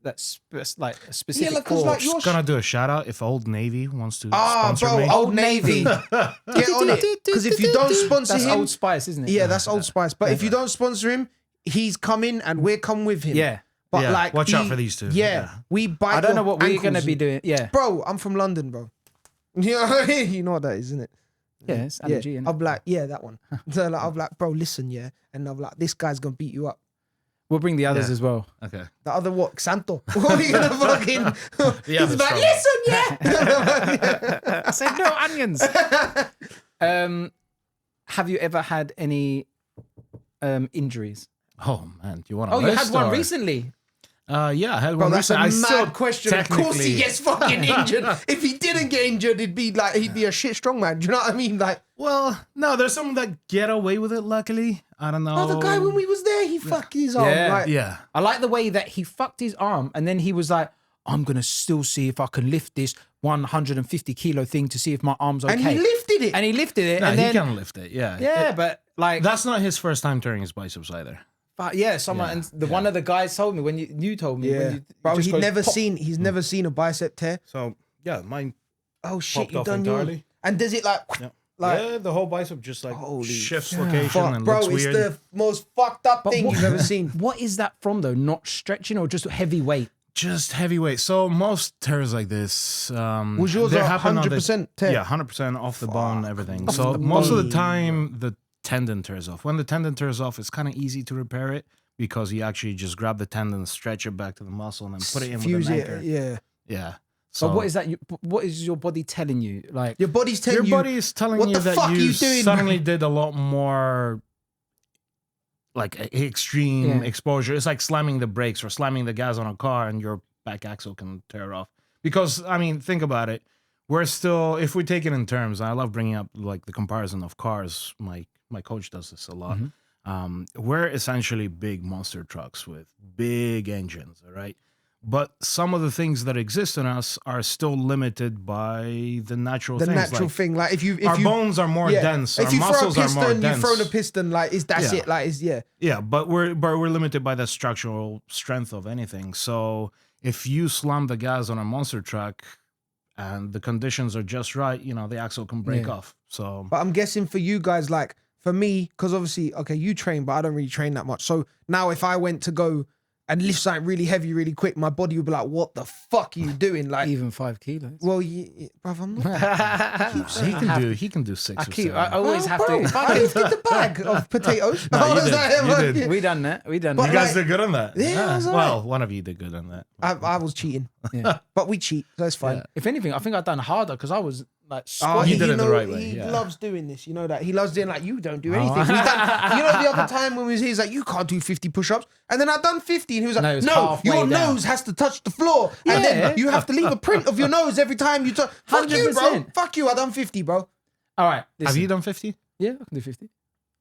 that's like specific like, 'cause, for. like, your Just gonna do a shout out if Old Navy wants to ah, sponsor bro, me. Old Navy, get on it. Because if you don't sponsor That's him, Old Spice, isn't it? yeah, that's Old Spice. But if you don't sponsor him, he's coming and we're come with him. Yeah. but Yeah, like, watch out for these two. Yeah, Yeah. we bite. I don't know your what we're gonna ankles be and- doing. Yeah. Bro, I'm from London, bro. You know what that is, isn't it? Yeah, it's Yeah, allergy. I'll be like, yeah, that one. So like, I'll be like, bro, listen, yeah, and I'll be like, this guy's gonna beat you up. We'll bring the others Yeah. as well. Okay. The other what? Santo. What are you gonna fucking? Yeah, He's the like, strong- listen, yeah. I said no onions. Have you ever had any injuries? Oh man, do you want? Oh, you had one recently. Yeah, I had Bro, one that's a recently. I still mad question. Of course he technically- gets fucking injured. If he didn't get injured, he'd be a shit strongman. Do you know what I mean? Like, Well, no, there's some that get away with it. Luckily, I don't know. oh, the guy when we was there, he fucked his arm. Yeah. Like, Yeah, I like the way that he fucked his arm and then he was like, I'm going to still see if I can lift this 150 kilo thing to see if my arm's okay. and he lifted it. And he lifted it. no, and he then, can lift it. Yeah, yeah, but like, that's not his first time tearing his biceps either. but yeah, someone, Yeah, and one of the guys told me when you told me. yeah, When you, bro, it just he's goes never pop. seen. He's never seen a bicep tear. So yeah, mine Oh shit, popped you off done yours. entirely. And does it like? Yeah. Like, yeah, the whole bicep just like Holy shifts shit. location fuck, and bro, looks it's weird. the most fucked up thing what- you've ever seen. What is that from though? Not stretching or just heavy weight? Just heavyweight. So most tears like this, Was yours they a happen on the- 100% tear? Yeah, 100% off the bone, everything. Off So the most of bone. the time, the tendon tears off. When the tendon tears off, it's kind of easy to repair it because you actually just grab the tendon, stretch it back to the muscle, and then put it in Fuse with an it. anchor. Yeah. Yeah. So So what is that? What is your body telling you? Like, Your body's telling your you. body is telling what you the that fuck are you you doing? suddenly did a lot more like extreme Yeah. exposure. It's like slamming the brakes or slamming the gas on a car and your back axle can tear off. Because I mean, think about it. We're still, if we take it in terms, I love bringing up like the comparison of cars. My coach does this a lot. We're essentially big monster trucks with big engines, all right? But some of the things that exist in us are still limited by the natural The things. natural like, thing, like if our you bones are more dense. If Our you throw a muscles are piston, more you dense. throw the piston. Like that's Yeah. it. Like is Yeah, but we're limited by the structural strength of anything. So if you slam the gas on a monster truck and the conditions are just right, the axle can break off. So But I'm guessing for you guys, like for me, because obviously, okay, you train, but I don't really train that much. So now if I went to go and lift something really heavy, really quick, my body would be like, "What the fuck are you doing?" Like, Even 5 kilos. well, bruv, I'm not. he can do 6 or 7. I always have Bro, to. If I I lifted the bag of potatoes. No, you I was did. like, You did. we done that. We done But You that. guys like- did good on that. Yeah, I was Well, alright. one of you did good on that. I was cheating, Yeah. but we cheat, so it's fine. Yeah. If anything, I think I've done harder because I was like Oh, squatting. You did it the right way, He yeah. loves doing this. You know that he loves doing like you don't do anything. We've done, the other time when we was here, he's like, you can't do 50 push-ups, and then I done 50, and he was like, No, it was no, halfway your down. nose has to touch the floor, and Yeah. then you have to leave a print of your nose every time you touch. Fuck you, bro. 100%. Fuck you. I done 50, bro. All right. Have listen. you done 50? Yeah, I can do 50.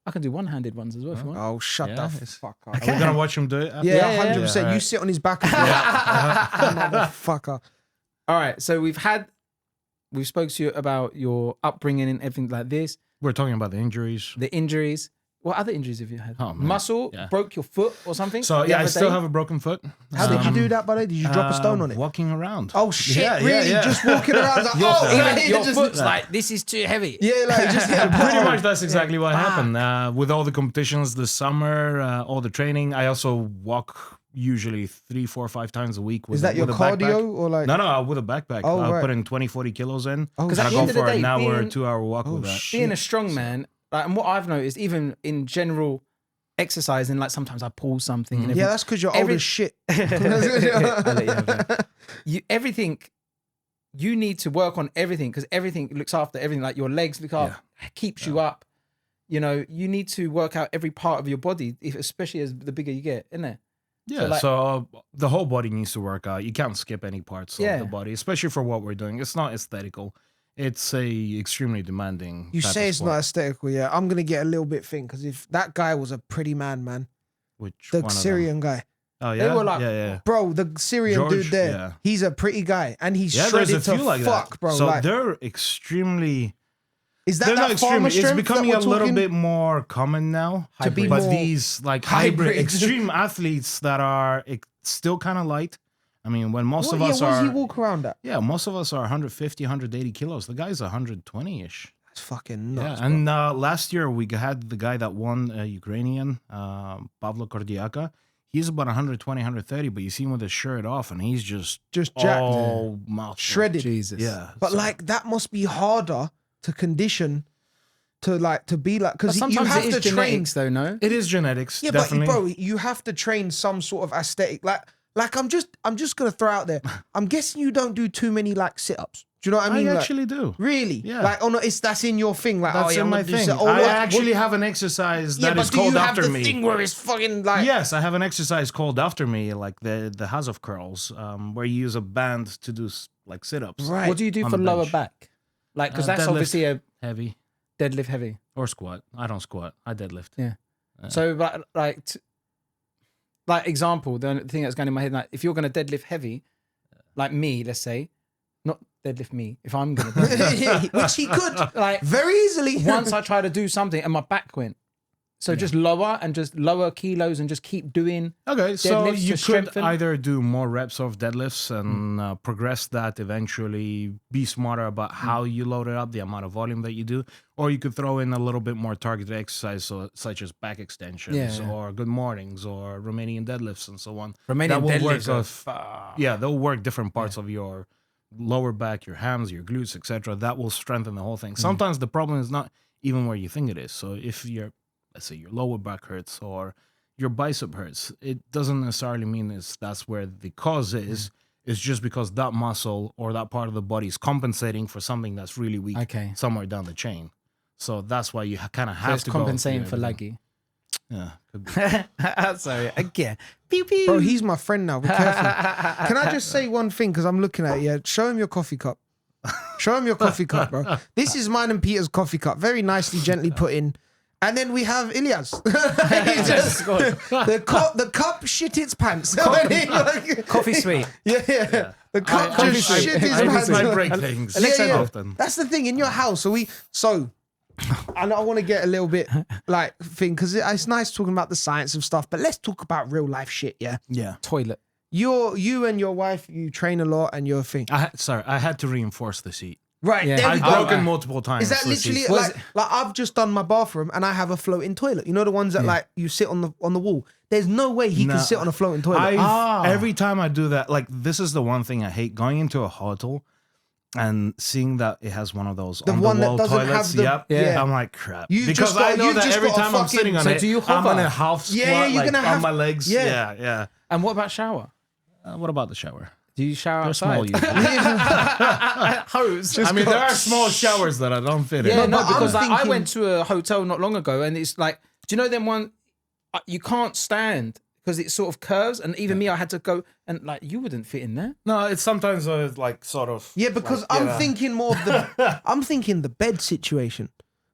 I can do one-handed ones as well if you want. Oh, shut Yeah, the it's- fuck up. Are we gonna watch him do it? after? Yeah, Yeah, 100%. yeah. You Alright. sit on his back and do that. Motherfucker. All right. So we've spoke to you about your upbringing and everything like this, We're talking about the injuries. the injuries. What other injuries have you had? Oh, man. Muscle Yeah. broke your foot or something? So the yeah, I other still day? have a broken foot. How did you do that, buddy? Did you drop a stone on it? Walking around. Oh, shit. Yeah, yeah, really? yeah. Just walking around like, Your oh, foot. yeah, Even your just- foot's like, this is too heavy. Yeah, like just Pretty much that's exactly what happened. With all the competitions this summer, all the training, I also walk usually 3, 4, 5 times a week. With Is that your with a cardio backpack. or like? No, with a backpack. Oh, I'll right. put in 20, 40 kilos in. Oh, and at I the go end of the for day, an hour, being- 2 hour walk with that. shit. Being a strong man, like, and what I've noticed, even in general exercising, like sometimes I pull something. And Yeah, everything. that's because you're old Every- as shit. I'll let you have that. Everything, you need to work on everything because everything looks after everything. Like your legs look up, keeps you up. You know, you need to work out every part of your body, especially as the bigger you get, isn't it? Yeah, So, so, like- the whole body needs to work out. You can't skip any parts Yeah. of the body, especially for what we're doing. It's not aesthetical. It's a extremely demanding. You type say of it's sport. not aesthetical, yeah. I'm gonna get a little bit thin because if that guy was a pretty man, Which the one of them? Syrian guy, Oh yeah, were like- yeah. bro, the Syrian George, dude there, yeah. he's a pretty guy and he's Yeah, there's a shredded to few like fuck, that, bro. So like, they're extremely. is They're not that farmer extremely. It's strength becoming that a we're little talking? bit more common now. To be but more these like hybrid. hybrid extreme athletes that are still kind of light. I mean, when most What, of yeah, us what does are, he walk around at? yeah, most of us are 150, 180 kilos. The guy's 120-ish. That's fucking nuts. Yeah, and last year we had the guy that won, Ukrainian, Pavlo Kordiaka. He's about 120, 130, but you see him with his shirt off, and he's just Just jacked. all muscle. Shredded. Jesus. Yeah, But so- like that must be harder to condition to be like But because you sometimes have it is to train. genetics, though. No. it is genetics. Yeah, definitely. but bro, you have to train some sort of aesthetic. Like I'm just gonna throw out there. I'm guessing you don't do too many like sit-ups. Do you know what I mean? I Like, actually do. really? Yeah. Like, oh no, that's in your thing. Like, That's oh yeah, in I'm my gonna do thing. sit- oh, I what- actually have an exercise yeah, that but is do you called have after the me. thing where it's fucking like? Yes, I have an exercise called after me, like the Khazov curls, where you use a band to do like sit-ups. Right. What do you do on for the lower bench. back? Like, because that's Deadlift. obviously a Heavy deadlift heavy. or squat. I don't squat. I deadlift. Yeah. Yeah. So, like example, the only thing that's going in my head, like if you're going to deadlift heavy, like me, let's say, not deadlift me. If I'm going to, Which he could like very easily. once I try to do something and my back went, so just lower kilos and just keep doing. Okay, so Deadlifts you to could strengthen? either do more reps of deadlifts and progress that eventually, be smarter about how you load it up, the amount of volume that you do, or you could throw in a little bit more targeted exercise, such as back extensions Yeah. or good mornings or Romanian deadlifts and so on. Romanian That will deadlifts work are off- Yeah, they'll work different parts of your lower back, your hams, your glutes, etc. That will strengthen the whole thing. Sometimes the problem is not even where you think it is. So if let's say your lower back hurts or your bicep hurts, it doesn't necessarily mean that's where the cause is. It's just because that muscle or that part of the body is compensating for something that's really weak Okay. somewhere down the chain. So that's why you kind of So have it's to compensating go for through everything. laggy. Yeah, could be. Sorry, again. Pew pew. Bro, he's my friend now. Be careful. Can I just say one thing? Because I'm looking at it. Yeah, show him your coffee cup. Show him your coffee cup, bro. This is mine and Peter's coffee cup. Very nicely, gently put in. And then we have Ilya's. the cup shit its pants. Coffee sweet. Yeah. The cup I just shit its pants. I break things often. That's the thing in your house. And I want to get a little bit like thing because it's nice talking about the science of stuff, but let's talk about real life shit. Yeah. Yeah. Toilet. You and your wife, you train a lot, and your thing. I had to reinforce the seat. Right. Yeah. There we I've go. broken multiple times. Is that the literally seat. like I've just done my bathroom and I have a floating toilet? You know the ones that like you sit on the wall. There's no way he can sit on a floating toilet. Every time I do that, like this is the one thing I hate: going into a hotel and seeing that it has one of those The on one the that wall doesn't toilets. have the- Yep. yeah. I'm like crap You've because just got- I know you've that just every got a time I'm fucking- sitting on So it, do you I'm hover? in a half squat, Yeah, you're like, gonna on have- my legs. yeah. Yeah. And what about shower? What about the shower? Do you shower They're small. outside? Usually. Hose. I mean, there are small showers that I don't fit Yeah, in. no, but I'm because like, I thinking- went to a hotel not long ago, and it's like, do you know them one? You can't stand because it sort of curves, and even me, I had to go, and like you wouldn't fit in there. No, it's sometimes like sort of. Yeah, because like, I'm thinking more of the bed situation.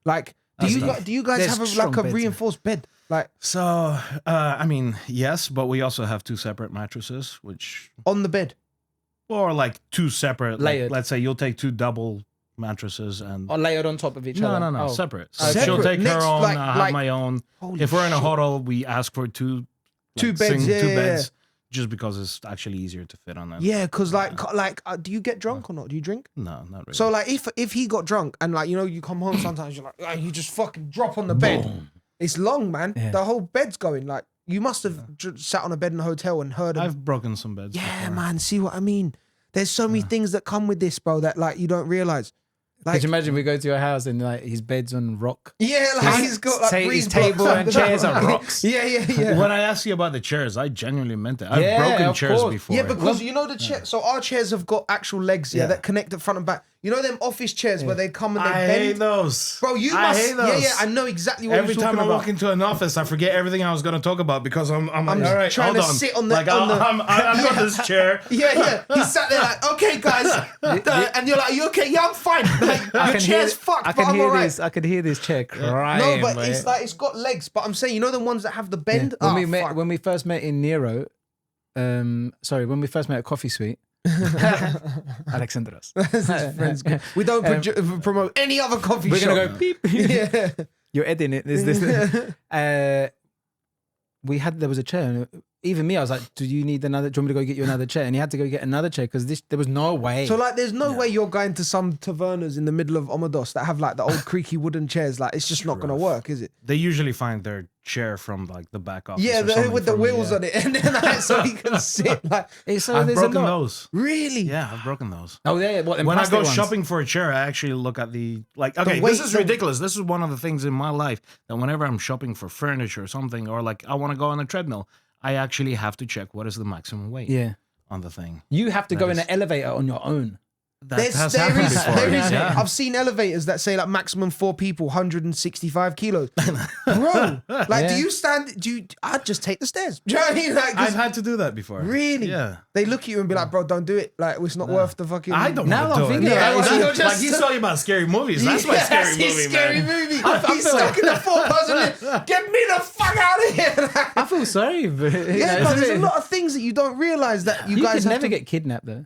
Like, do you guys There's have strong a beds. reinforced bed? Like So, I mean, yes, but we also have two separate mattresses, which on the bed? or like two separate. Like, Layered. let's say you'll take two double mattresses and. Or layered on top of each No, other. no, Oh. separate. Separate. She'll take Next, her own. like- I have like- my own. Holy If we're in a shit. hotel, we ask for two Beds, two yeah. beds, just because it's actually easier to fit on them. Yeah, because do you get drunk or not? Do you drink? No, not really. So like, if he got drunk and like you come home sometimes you're like you just fucking drop on the bed. It's long, man. Yeah. The whole bed's going. Like you must have sat on a bed in a hotel and heard. I've broken some beds. Yeah, before. man. See what I mean? There's so many things that come with this, bro. That like you don't realize. Like, Could you imagine we go to your house and like his bed's on rock? yeah, like he's got like His breeze table blocks. and chairs are rocks. Yeah. When I asked you about the chairs, I genuinely meant it. I've Yeah, broken of chairs course. before. Yeah, because you know the chair. So our chairs have got actual legs, Yeah. that connect the front and back. You know them office chairs where they come and they I bend. hate those. Bro, you I must. hate those. Yeah, I know exactly what Every you're time talking I about. walk into an office, I forget everything I was going to talk about because I'm like, all right, trying hold to on. sit on the- like, on the- I've got this chair. Yeah. He sat there like, okay, guys, and you're like, you okay? Yeah, I'm fine. Like, your chair's fucked, I but can I'm hear alright. this. I can hear this chair crying. No, but boy. it's like it's got legs. But I'm saying, you know the ones that have the bend. When Oh, we met, fuck. when we first met in Nero, when we first met at Coffee Suite, Alexandros. This is friends group. We don't promote any other coffee We're shop. gonna go beep. Yeah. You're editing it. This. There was a chair. And even me, I was like, "Do you need another? Do you want me to go get you another chair?" And he had to go get another chair because there was no way. So like, there's no way you're going to some tavernas in the middle of Omodos that have like the old creaky wooden chairs. Like, it's just not gonna work, is it? They usually find their chair from like the back office. Yeah, or something with the from wheels on it, and then like, so he can sit. Like, So I've there's a broken lot. those. really? Yeah, I've broken those. Oh yeah, what? them When I plastic go ones? shopping for a chair, I actually look at the like. Okay, weight, this is the- ridiculous. This is one of the things in my life that whenever I'm shopping for furniture or something, or like I want to go on a treadmill, I actually have to check what is the maximum weight Yeah, on the thing. you have to That go in is- an elevator on your own. That has happened before. There is. Yeah. I've seen elevators that say like maximum 4 people, 165 kilos. Bro, like, Yeah. do you stand? I'd just take the stairs. Do you know what I mean? Like, 'cause I've had to do that before. really? Yeah. They look at you and be like, bro, don't do it. Like, it's not worth the fucking. I don't Now want to I'm do thinking it. about it, Like, you're like just- he's talking about scary movies. That's my scary That's movie, his scary man. movie. I He's feel stuck in the 4-person. Get me the fuck out of here. I feel sorry, but Yeah, but there's a lot of things that you don't realize that you, You guys could have never to. get kidnapped though.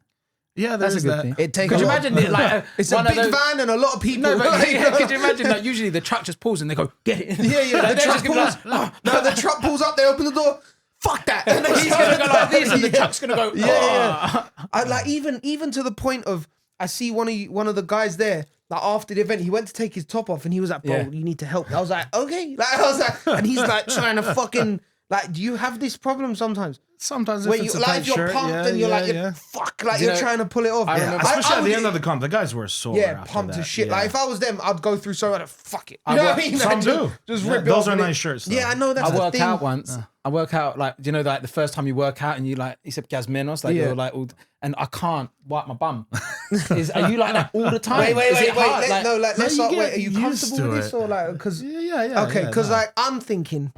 Yeah, That's a there's good that. thing. It takes Could you a lot. imagine it like It's a one big of those, van and a lot of people. No, but Like, could you imagine like usually the truck just pulls and they go get it. Yeah. Like, The they're truck just gonna be pulls. like, No, the truck pulls up. They open the door. Fuck that. And then he's gonna go like this, and the truck's gonna go. Yeah. I like even to the point of I see one of the guys there. Like after the event, he went to take his top off and he was like, "Bro, Yeah. you need to help." I was like, "Okay." Like I was like, and he's like trying to fucking like. Do you have this problem sometimes? Sometimes Where if it's you a like tight if you're shirt, pumped yeah, and you're yeah, like, yeah. fuck, like You you're know, trying to pull it off. I remember- Especially at would- the end of the comp, the guys were sore. Yeah, after pumped that. as shit. Yeah. Like if I was them, I'd go through so much. Fuck it. I You know work- what I mean? some Like, do. Just Yeah, rip it those off are and nice shirts, though. Yeah, I know that's I the work thing. out once. I work out like you know like the first time you work out and you like except Gazmenos like Yeah. you're like all, and I can't wipe my bum. Are you like that all the time? Wait, Is it hard? let's you start. get Wait, are you used comfortable to with this it. or like because? Yeah. Okay, because no. like I'm thinking,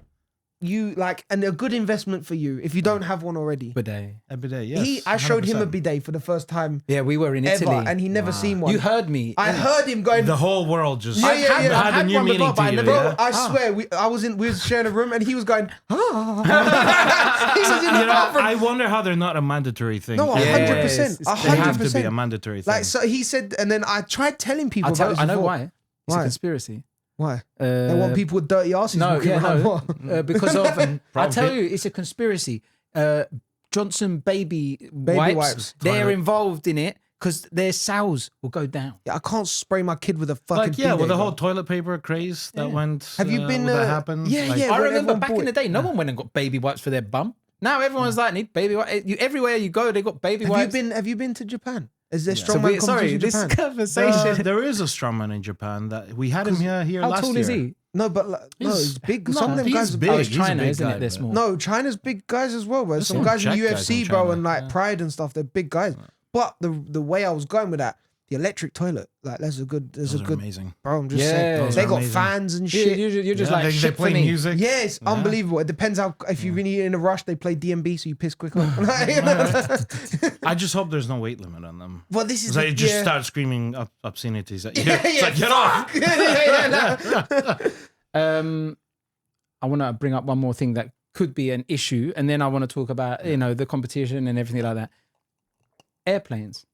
you like, and a good investment for you if you don't have one already. Bidet. A bidet, yes. I showed him a 100%. bidet for the first time Yeah, we were in ever, Italy. and he never seen one. You heard me. I heard him going. The whole world just Yeah, yeah, yeah. had I've a had new one meaning before, but I to you. never- Yeah? Bro, I swear, we was sharing a room, and he was going. Ah. He was in the You know, bathroom. I wonder how they're not a mandatory thing. No, 100%, Yes, it's- They have to be 100%. a mandatory thing. Like, so he said, and then I tried telling people about this I know before. why. It's Why? a conspiracy. Why? They want people with dirty asses No, walking yeah, around. no. What? Because of I tell Probably. you, it's a conspiracy. Johnson baby wipes, wipes. they're Toilet. involved in it because their sales will go down. Yeah, I can't spray my kid with a fucking like, yeah, with bidet, the bro. whole toilet paper craze that went. Have you been, that happened? yeah, like, yeah. I when remember everyone back bought in the it. day, no one went and got baby wipes for their bum. Now everyone's like, need baby wipes. Everywhere you go, they got baby wipes. Have you been to Japan? Is there So strongman sorry, competition in this Japan? conversation. There is a strongman in Japan that we had him here How last tall year. is he? No, but like, no, He's- it's big. no, Some of them he's guys are big. Oh, it's He's a China, big isn't guy, it? They're man. small. No, China's big guys as well, bro. Some some guys in jack the guys UFC, in bro, China. and like Yeah. Pride and stuff, they're big guys. But the way I was going with that, the electric toilet, like that's a good, Those are amazing. bro. I'm just Yeah. saying, Those they are got amazing. fans and You- shit. You're just Yeah, like they shit play for me. music. Yeah, it's unbelievable. It depends how if you're really in a rush, they play DMB, so you piss quicker. I just hope there's no weight limit on them. Well, this is So you just yeah. start screaming obscenities at you. Yeah, It's yeah, like, get off. I want to bring up one more thing that could be an issue, and then I want to talk about the competition and everything like that. Airplanes.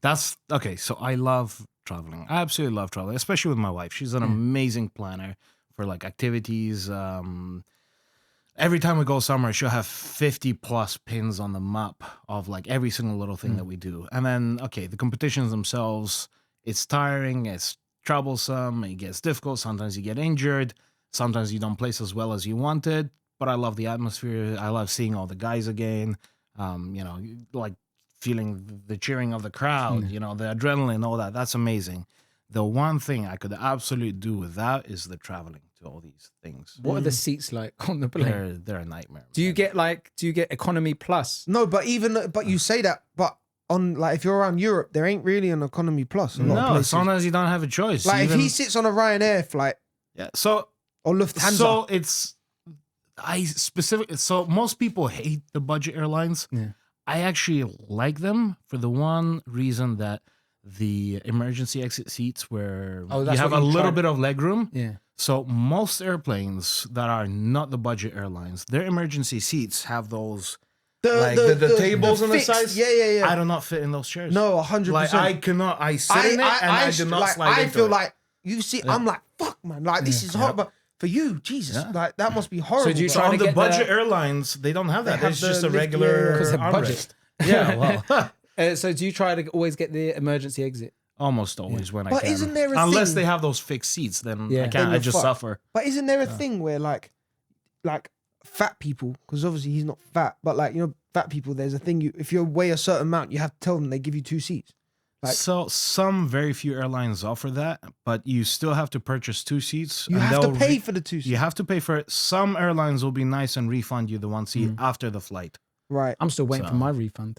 That's okay. So I love traveling. I absolutely love traveling, especially with my wife. She's an amazing planner for like activities. Every time we go somewhere, she'll have 50 plus pins on the map of like every single little thing that we do. And then, okay, the competitions themselves, it's tiring, it's troublesome, it gets difficult. Sometimes you get injured. Sometimes you don't place as well as you wanted. But I love the atmosphere. I love seeing all the guys again. Like feeling the cheering of the crowd, the adrenaline, all that. That's amazing. The one thing I could absolutely do with that is the traveling to all these things. What are the seats like on the plane? They're a nightmare. Do you get economy plus? No, but you say that, but on like if you're around Europe, there ain't really an economy plus. A lot of No, places. sometimes you don't have a choice. Like if Even- he sits on a Ryanair flight yeah, so or Lufthansa, so it's so most people hate the budget airlines. Yeah. I actually like them for the one reason that the emergency exit seats where Oh, you that's have what a you little tried. bit of leg room. Yeah. So most airplanes that are not the budget airlines, their emergency seats have those the tables on the fixed- sides. Yeah. I do not fit in those chairs. No, 100%. Like I cannot. I sit in it and I do not slide I into feel it. like you see. I'm like fuck, man. Like this is hot, but for you, Jesus, Yeah. like that must be horrible. do you bro. So try on to the get budget the- airlines, they don't have that. have It's just the a lift- regular yeah. 'Cause they're armrest. budget. Yeah, well, So do you try to always get the emergency exit? almost always when I But can. isn't there a Unless thing- they have those fixed seats, then Yeah. I Then can't. I you're just fucked. suffer. But isn't there a thing where like fat people? Because obviously he's not fat, but like fat people. There's a thing if you weigh a certain amount, you have to tell them they give you 2 seats. Like- So some very few airlines offer that, but you still have to purchase 2 seats. You and have to they'll pay for the 2 seats, You have to pay for it. Some airlines will be nice and refund you the 1 seat Mm. after the flight. right? I'm still waiting So- for my refund.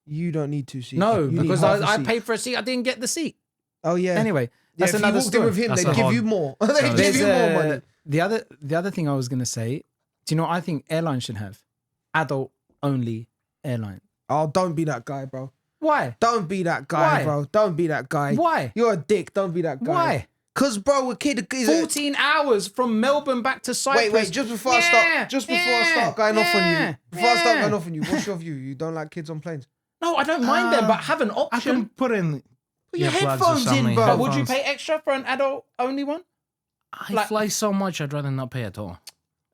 You don't need 2 seats. No, You need because half a I seat. paid for a seat. I didn't get the seat. Oh yeah. Anyway, Yeah, that's if another you walked in story. with him, That's they'd a give hard- you more. They'd give There's, you more money. the other thing I was gonna say. Do you know what I think airlines should have? Adult only airline. Oh, don't be that guy, bro. Why? Don't be that guy, Why? bro. Don't be that guy. Why? You're a dick. Don't be that guy. Why? Cause, bro, a kid is 14 hours from Melbourne back to Cyprus. Wait. Just before I start going off on you. Before I start going off on you, what's your view? You don't like kids on planes? No, I don't mind them, but have an I option. can put in Put your earplugs or headphones in, something, bro. But would you headphones. pay extra for an adult only one? I like- fly so much, I'd rather not pay at all.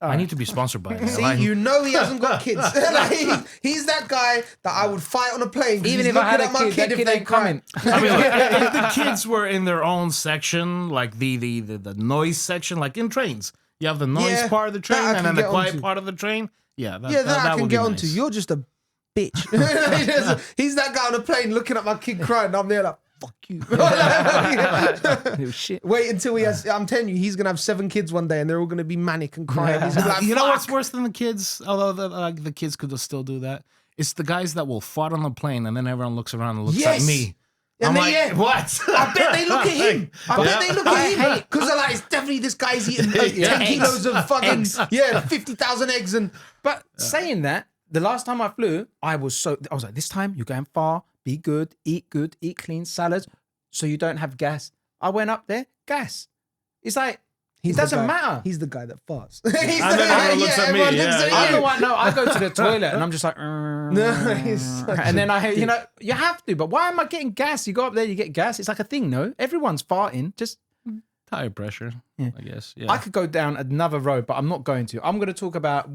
I need to be sponsored by it. See, Like, you know he hasn't got kids. Like, he's that guy that I would fight on a plane. 'cause Even he's if I had a looking at my kid, that if kid they ain't cry. coming. I mean, like, if the kids were in their own section, like the noise section, like in trains, you have the noise Yeah, part of the train that I and can then the get quiet onto. part of the train. Yeah, Yeah, that I can would get be onto. nice. You're just a bitch. He's that guy on a plane looking at my kid crying. I'm there like, fuck you. Oh, shit. Wait until he has. I'm telling you, he's gonna have 7 kids one day, and they're all gonna be manic and crying. He's gonna be like, You know what's "Fuck." worse than the kids? Although the kids could still do that. It's the guys that will fart on the plane and then everyone looks around and looks Yes. at me. And I'm they, like, what? I bet they look at him. I bet they look at him because they're like, it's definitely this guy's eating 10 kilos of fucking Eggs. 50,000 eggs and. But saying that, the last time I flew, I was like, this time you're going far, be good, eat clean salads, so you don't have gas. I went up there, gas. It's like, it doesn't matter. He's the guy that farts. And then everyone looks at me. I go to the toilet and I'm just like, and then you have to, but why am I getting gas? You go up there, you get gas. It's like a thing, no? Everyone's farting. Just Tire pressure, I guess. Yeah. I could go down another road, but I'm not going to. I'm going to talk about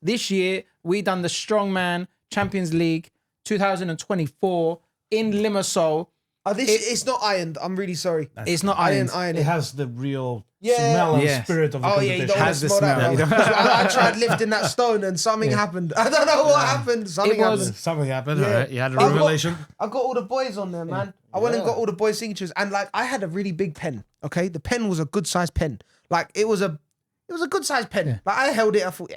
this year, we done the Strongman Champions League 2024 in Limassol. It's not ironed. I'm really sorry. It's not ironed. It has the real Yeah. smell and Yes. spirit of the Oh competition. yeah, you don't want Has to the smell that. smell. bro. I tried lifting that stone and something happened. I don't know what happened. Something It was- happened. Something happened. Yeah. All right. You had a I got- revelation. I got all the boys on there, man. I went and got all the boys' signatures, and like I had a really big pen. Okay, the pen was a good sized pen. Like it was a good sized pen. Like I held it. I thought,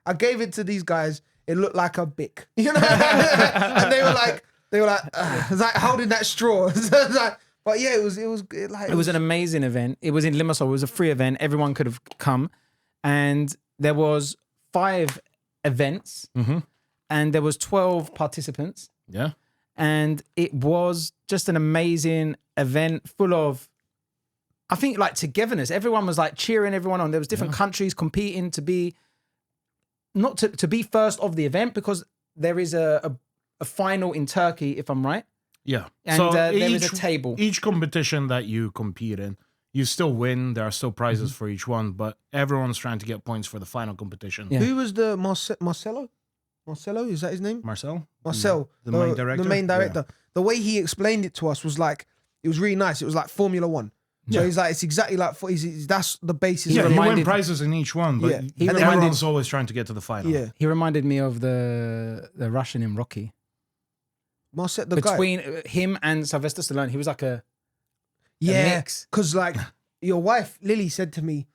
I gave it to these guys. It looked like a Bic, you know. And they were like, it's like holding that straw. But yeah, it was an amazing event. It was in Limassol. It was a free event. Everyone could have come, and there was 5 events, and there was 12 participants. Yeah. And it was just an amazing event full of, I think, like togetherness. Everyone was like cheering everyone on. There was different countries competing to be, not to be first of the event, because there is a final in Turkey, if I'm right. Yeah. And so there is a table. Each competition that you compete in, you still win. There are still prizes for each one, but everyone's trying to get points for the final competition. Yeah. Who was the Marcelo? Marcelo, is that his name? Marcel? Marcel, The main director? The main director. The way he explained it to us was like, it was really nice. It was like Formula One. So he's like, it's exactly like, that's the basis Yeah, of you it. win prizes in each one, but Yeah. everyone's always trying to get to the final. Yeah. He reminded me of the Russian in Rocky. Marcel, the guy. Between him and Sylvester Stallone, he was like a Yeah, mix. because like your wife Lily said to me,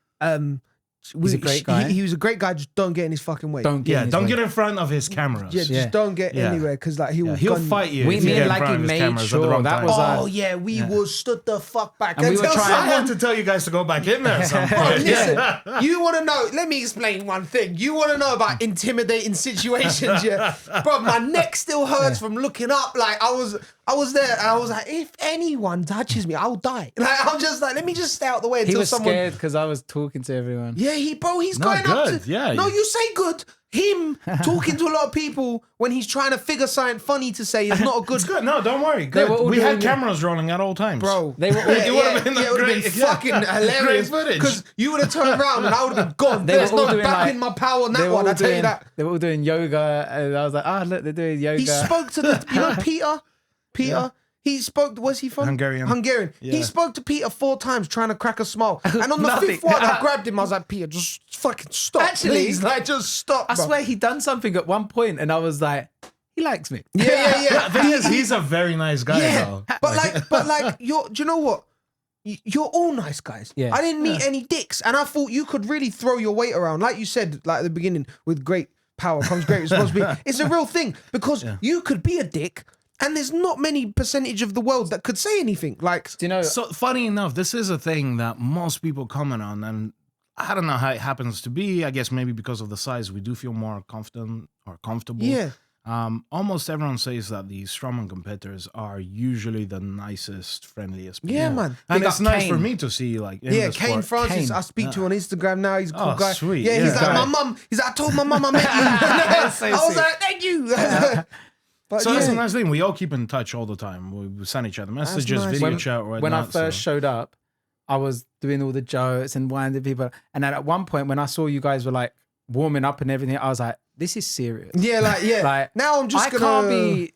He's a great guy. He was a great guy. Just don't get in his fucking way. Don't get Yeah, in his don't way. get in front of his cameras. Yeah, Yeah. just don't get Yeah. anywhere because like he'll He'll gun you. fight you. We- if me you and get in front Lucky of his made cameras at the sure wrong that time. was Oh yeah, we was stood the fuck back. And we were until trying- I someone- had to tell you guys to go back in there at some Oh, point. listen, Yeah. you want to know? Let me explain one thing. You want to know about intimidating situations, yeah, bro. My neck still hurts from looking up. Like I was there, and I was like, if anyone touches me, I'll die. Like I'm just like, let me just stay out the way He until was someone. scared because I was talking to everyone. Yeah, he's No, going up good, to. yeah. No, you say good. Him talking to a lot of people when he's trying to figure something funny to say is not a good. It's good. No, don't worry. They Good. were all We had doing it. cameras rolling at all times. Bro, They were all- It would have been it would have been great- fucking hilarious great footage. because you would have turned around and I would have been gone. They were There's all no doing, backing like- my power on They that were one. all I tell you doing- that. They were all doing yoga, and I was like, look, they're doing yoga. He spoke to Peter. Yeah. He spoke. Was he from Hungarian. Hungarian. He Yeah. spoke to Peter 4 times trying to crack a smile. And on the Nothing. 5th one, I grabbed him. I was like, Peter, just fucking stop. Actually, please. Like just stop. I bro. swear he done something at one point, and I was like, he likes me. Yeah. The thing is, he's a very nice guy, though. But like, do you know what? You're all nice guys. Yeah. I didn't meet any dicks, and I thought you could really throw your weight around, like you said, like at the beginning. With great power comes great responsibility. It's a real thing because you could be a dick, and there's not many percentage of the world that could say anything. Like, Do you know? So funny enough, this is a thing that most people comment on, and I don't know how it happens to be. I guess maybe because of the size, we do feel more confident or comfortable. yeah. Almost everyone says that the strongman competitors are usually the nicest, friendliest people. Yeah, man. And Big it's up nice Kane. for me to see, like, in Yeah, the Kane sport. Francis, Kane. I speak to on Instagram now. He's a cool Oh, guy. sweet. Yeah, he's Yeah. like, Guy. my mum. He's like, I told my mum I met you. I so was sweet. like, thank you. But So that's a yeah. nice thing. We all keep in touch all the time. We send each other messages, nice. video When- chat, or when I whatnot, first so- showed up, I was doing all the jokes and winding people. And then at one point, when I saw you guys were like warming up and everything, I was like, this is serious. Yeah, Like, now I'm just I gonna. can't be.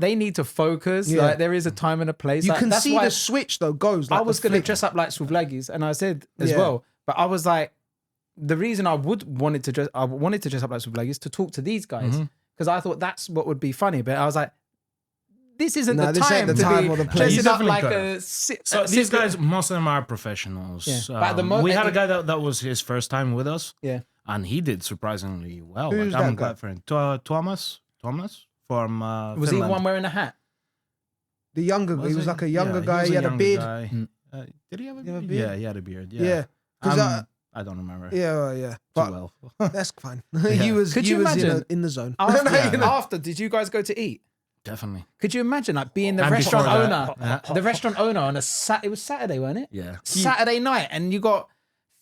They need to focus. Yeah. Like there is a time and a place. You Like, can that's see why the switch though goes. I Like was the going to flick. dress up like Swivlagis, and I said as Yeah. well. But I was like, the reason I wanted to dress up like Swivlagis to talk to these guys Mm-hmm. because I thought that's what would be funny. But I was like, this isn't No, the this time ain't the to time be or the place. You dressing up definitely like could. a. So these guys, most of them are professionals. Yeah. But at the We had a guy that was his first time with us. Yeah. And he did surprisingly well. Who's I'm that guy? glad for him. Thomas from Was he the Finland. one wearing a hat? The younger guy. He was like a younger guy. He had a younger beard. guy. Did he have a have a beard? beard? Yeah, he had a beard. Yeah. Yeah. 'Cause I don't remember. yeah. Too But well. that's fine. He was. Could he you was imagine? in the zone. After, did you guys go to eat? Definitely. Could you imagine like being the And restaurant before owner, that- the restaurant owner on a it was Saturday, wasn't it? Yeah. Saturday night, and you got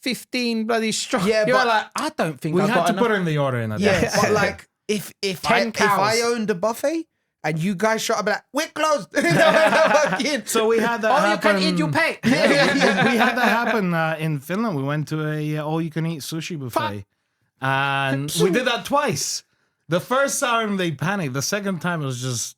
15 bloody strong. Yeah, You're but- like, I don't think We I've had got to enough. put in the order in Yeah, advance. but like if 10 cows. I owned a buffet and you guys shot, I'd be like, we're closed. Fucking- So we had that Oh, you happen. can eat, you pay. we had that happen in Finland. We went to a all-you-can-eat sushi buffet, and we did that twice. The first time they panicked. The second time it was just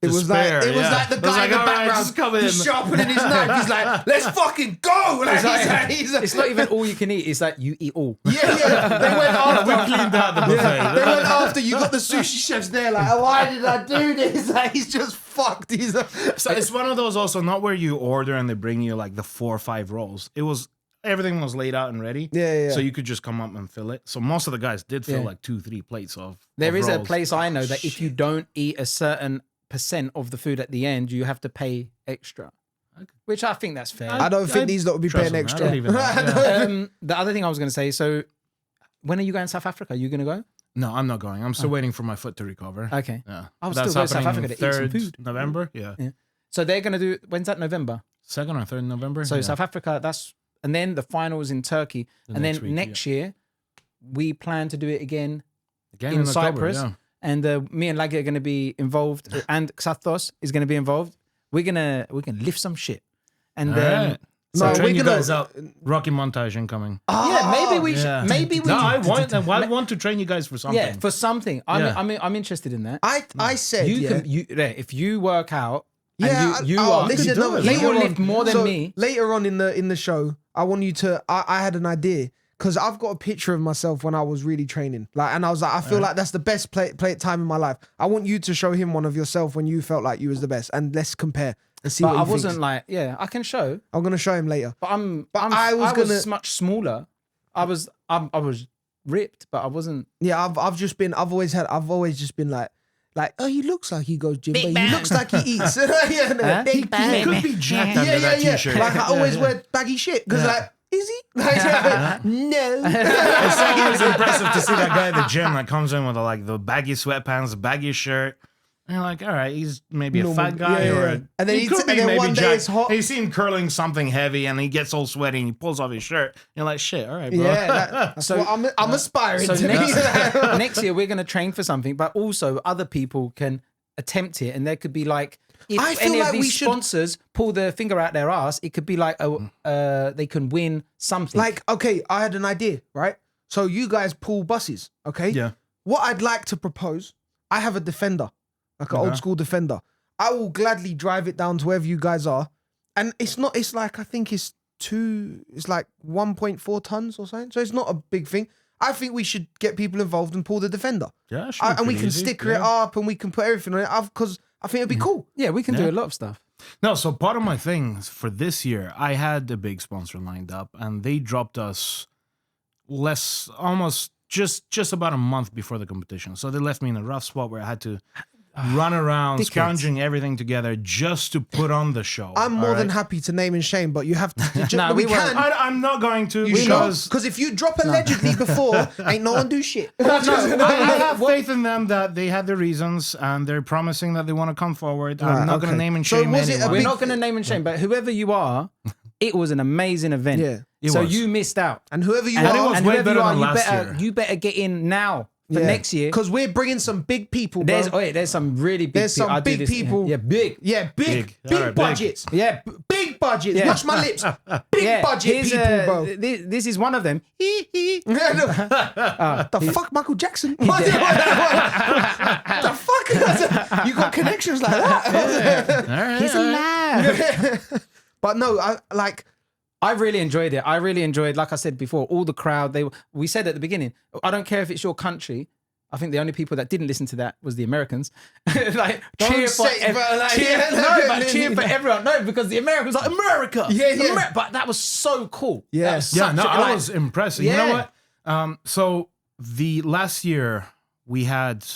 It was like despair, yeah. the It was guy in the "All right, background. just come in." He's sharpening his knife. He's like, "Let's fucking go!" Like, he's like, It's not even all you can eat. It's like you eat all. yeah. They went after. We cleaned out the buffet. They went after. You got the sushi chefs there. Like, why did I do this? Like, he's just fucked. He's So it's one of those also not where you order and they bring you like the 4 or 5 rolls. It was everything was laid out and ready. Yeah. So you could just come up and fill it. So most of the guys did fill Yeah. like 2-3 plates of. There of is a rolls. place I know that if you don't eat a certain percent of the food at the end, you have to pay extra. Which I think that's fair. I don't think these lot would be Trust paying me, I extra. believe in that, yeah. The other thing I was going to say, so when are you going to South Africa? Are you going to go? No, I'm not going. I'm still waiting for my foot to recover. Okay. Yeah. I was But still going to South happening Africa to eat some 3rd food. November? Yeah. So they're going to do, when's that, November? 2nd or 3rd November? So yeah. South Africa, and then the finals in Turkey. And next then week, next year, we plan to do it again Again in October, Cyprus. yeah. And me and Lagi are going to be involved, and Xathos is going to be involved. We're gonna lift some shit, and All then right. So No, train we're you gonna- guys out. Rocky montage incoming. yeah, maybe we Yeah. should. Maybe we. No, I want to train you guys for something. Yeah, for something. I'm interested in that. I said, If you work out, Yeah, and you oh, are. listen, You no, do it. You later will on- lift more than so me. Later on in the show, I want you to. I had an idea because I've got a picture of myself when I was really training, like, and I was like, I feel like that's the best play time in my life. I want you to show him one of yourself when you felt like you was the best, and let's compare and see But what I he wasn't thinks. like, yeah, I can show, I'm gonna show him later. but I was much smaller. I was ripped, but I wasn't. Yeah, I've always just been like, oh, he looks like he goes gym, but he looks like he eats. Yeah, no, Huh? big He bang. could be jacked under Yeah, that yeah. t-shirt. Like I always Yeah. wear baggy shit because like, is he? Like, no. It's always impressive to see that guy at the gym that comes in with the baggy sweatpants, baggy shirt. And you're like, all right, he's maybe a Normal- fat guy yeah, or yeah. a. And then he could be and then maybe one day jacked. it's hot. And you see him curling something heavy and he gets all sweaty and he pulls off his shirt. You're like, shit, all right, bro. Yeah, that's what I'm aspiring So to. next year we're going to train for something, but also other people can attempt it, and there could be like, if I feel any like of we these should- sponsors pull their finger out their ass, it could be like they can win something. Like, okay, I had an idea, right? So you guys pull buses, okay? Yeah. What I'd like to propose, I have a Defender, like an old school Defender. I will gladly drive it down to wherever you guys are. And it's like, I think it's like 1.4 tons or something. So it's not a big thing. I think we should get people involved and pull the Defender. Yeah, should be And we pretty can easy. sticker Yeah. it up and we can put everything on it because I think it'd be cool. yeah, we can do Yeah. a lot of stuff. No, so part of my thing for this year, I had a big sponsor lined up, and they dropped us almost just about a month before the competition. So they left me in a rough spot where I had to run around, Dickheads. scrounging everything together just to put on the show. I'm more all than right? happy to name and shame, but you have to. No, we we won't. can. I'm not going to You know, because because if you drop allegedly before, ain't no one do shit. I have faith in them that they had their reasons and they're promising that they want to come forward. I'm Right, not going okay. to name and So shame was it a anyone. We're big- not going to name and shame, but whoever you are, it was an amazing event. Yeah, it so was. you missed out. And whoever you And, it are, was and way whoever better you are, than last year. you better get in now for next year. because we're bringing some big people, bro. There's some really big. There's some people. I do big this- people. Yeah, big. Yeah, big All right, big. budgets. Yeah, Big budgets. Yeah. Watch my lips. Big yeah. budget Here's, people, bro. This is one of them. The fuck, Michael Jackson? The fuck? You got connections like that? All right, He's all right. alive. But no, I really enjoyed it. I really enjoyed, like I said before, all the crowd. We said at the beginning, I don't care if it's your country. I think the only people that didn't listen to that was the Americans. Like cheer for, say, bro, like, cheer, yeah, no, but cheer for everyone. No, because the Americans like America. Yeah, yeah. But that was so cool. Yeah. That was Yeah, such no, a- I like- was impressed. You Yeah. know what? So the last year we had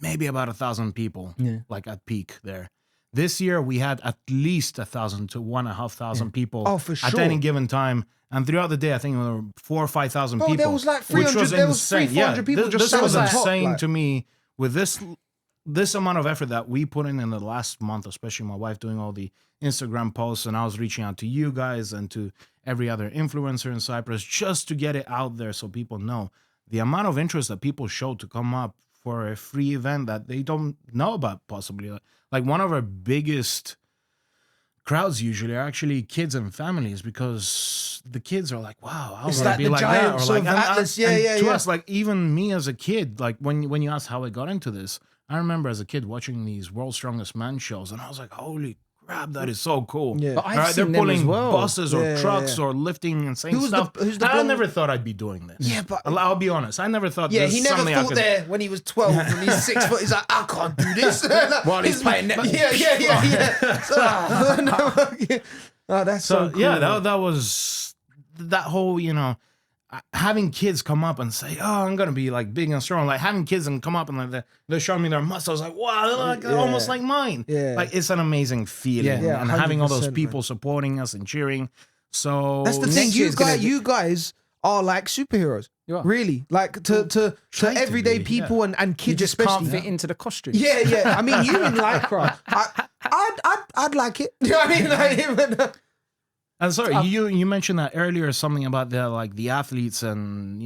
maybe about 1,000 people, like at peak there. This year we had at least 1,000 to 1,500 people Oh, for at any sure. given time. And throughout the day, I think there were 4,000 or 5,000 Bro, people. there was like which 300, there was insane. 300 people just this sat was on top, insane like- to me. With this amount of effort that we put in the last month, especially my wife doing all the Instagram posts, and I was reaching out to you guys and to every other influencer in Cyprus just to get it out there so people know the amount of interest that people showed to come up for a free event that they don't know about possibly. Like one of our biggest crowds usually are actually kids and families because the kids are like, wow, I It's want like to be the like that. giants Or like, of Atlas. Yeah, and yeah, to yeah. us, like even me as a kid, like when you asked how I got into this, I remember as a kid watching these World's Strongest Man shows and I was like, holy crap, that is so cool. Yeah. But I've All right, they're seen them as pulling well. buses or Yeah, trucks yeah. or lifting insane Who's the- stuff. who's the I blonde- never thought I'd be doing this. Yeah, but- I'll be honest. I never thought Yeah, this he is never something I thought could... there when he was 12 and he's 6 foot. He's like, I can't do this. While he's playing netball. Yeah. So, oh, that's so, So cool. yeah, that was that whole, having kids come up and say, "Oh, I'm gonna be like big and strong." Like having kids and come up and like they're showing me their muscles, like wow, they're like almost like mine. Yeah. Like it's an amazing feeling, Yeah. Yeah, and having all those 100%, people supporting us and cheering. So That's the thing. next You year's gonna guys, be- you guys are like superheroes. You are. Really, like to Try to everyday be, people and You kids just especially. can't fit into the costume. Yeah. I mean, you in lycra. I'd like it. You know what I mean? Like, even, And sorry, you mentioned that earlier, something about the athletes and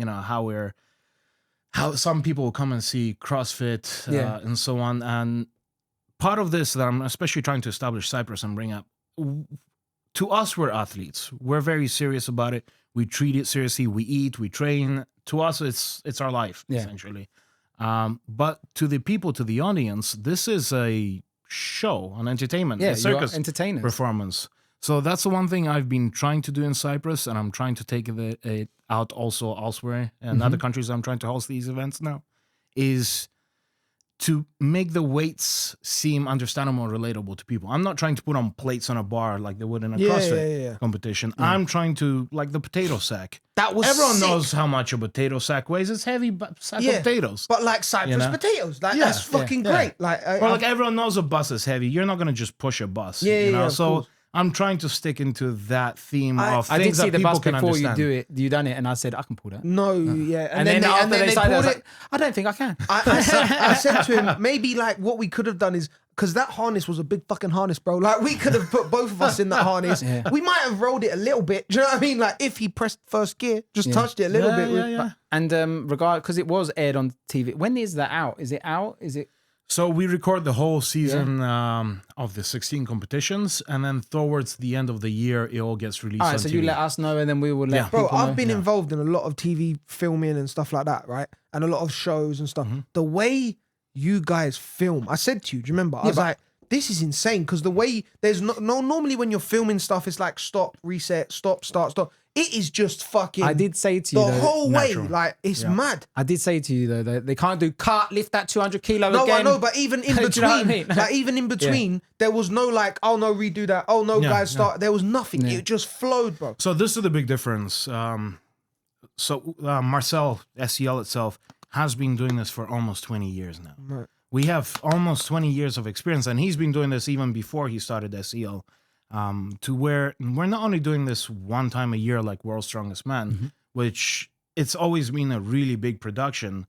how some people will come and see CrossFit Yeah. and so on. And part of this that I'm especially trying to establish Cyprus and bring up, to us, we're athletes. We're very serious about it. We treat it seriously. We eat, we train. To us, it's our life, Yeah. essentially. But to the people, to the audience, this is a show, an entertainment, Yeah, a you are circus entertainers. performance. So that's the one thing I've been trying to do in Cyprus, and I'm trying to take it out also elsewhere and other countries. I'm trying to host these events now, is to make the weights seem understandable and relatable to people. I'm not trying to put on plates on a bar like they would in a CrossFit yeah. competition. I'm trying to, like the potato sack. That was Everyone sick. knows how much a potato sack weighs. It's heavy sack Yeah. of potatoes. But like Cyprus You know? potatoes, like Yeah, that's fucking yeah. great. Like, Or like everyone knows a bus is heavy. You're not going to just push a bus. Yeah, you know? yeah, of So course. I'm trying to stick into that theme of I did things see that the people bus can before understand. you do it. You done it, and I said I can pull that. no, yeah, And then after they started, I pulled was like, I don't think I can. I said to him, maybe like what we could have done is because that harness was a big fucking harness, bro. Like we could have put both of us in that harness. Yeah. We might have rolled it a little bit. Do you know what I mean? Like if he pressed first gear, just touched it a little bit. Yeah. And because it was aired on TV. When is that out? Is it out? Is it? So we record the whole season of the 16 competitions, and then towards the end of the year, it all gets released All on right, so TV. you let us know, and then we will let Yeah. Bro, people know. I've been involved in a lot of TV filming and stuff like that, right? And a lot of shows and stuff. Mm-hmm. The way you guys film, I said to you, do you remember? I was like, this is insane because the way there's no normally when you're filming stuff, it's like stop, reset, stop, start, stop. It is just fucking. I did say to you the though, whole natural. way, like it's mad. I did say to you though that they can't do cut, lift that 200 kilo No, again. I know, but even in Do you between, know what I mean? like even in between, there was no like, oh no, redo that. Oh no, Yeah, guys, start. There was nothing. It just flowed, bro. So this is the big difference. Marcel, SEL itself, has been doing this for almost 20 years now. Right. We have almost 20 years of experience, and he's been doing this even before he started SEL, to where we're not only doing this one time a year like World's Strongest Man, which it's always been a really big production,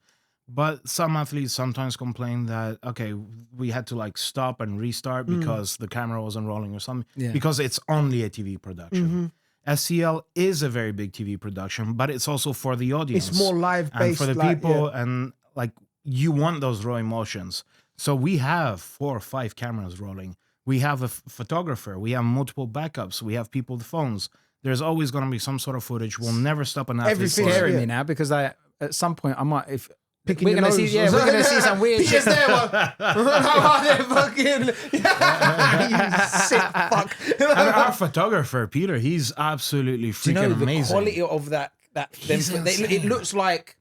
but some athletes sometimes complain that, okay, we had to like stop and restart because the camera wasn't rolling or something, Yeah. because it's only a TV production. SEL is a very big TV production, but it's also for the audience. It's more live And based for the like, people, and like you want those raw emotions. So we have 4 or 5 cameras rolling. We have a photographer. We have multiple backups. We have people with phones. There's always going to be some sort of footage. We'll never stop an athlete. Everything. from- Scaring Yeah. me now because at some point I might if Picking we're your gonna see nose. we're gonna see some weird He shit. is there, one. Fucking, you sick fuck. And our photographer, Peter, he's absolutely Do you freaking know the amazing. quality of that them, He's it insane. looks like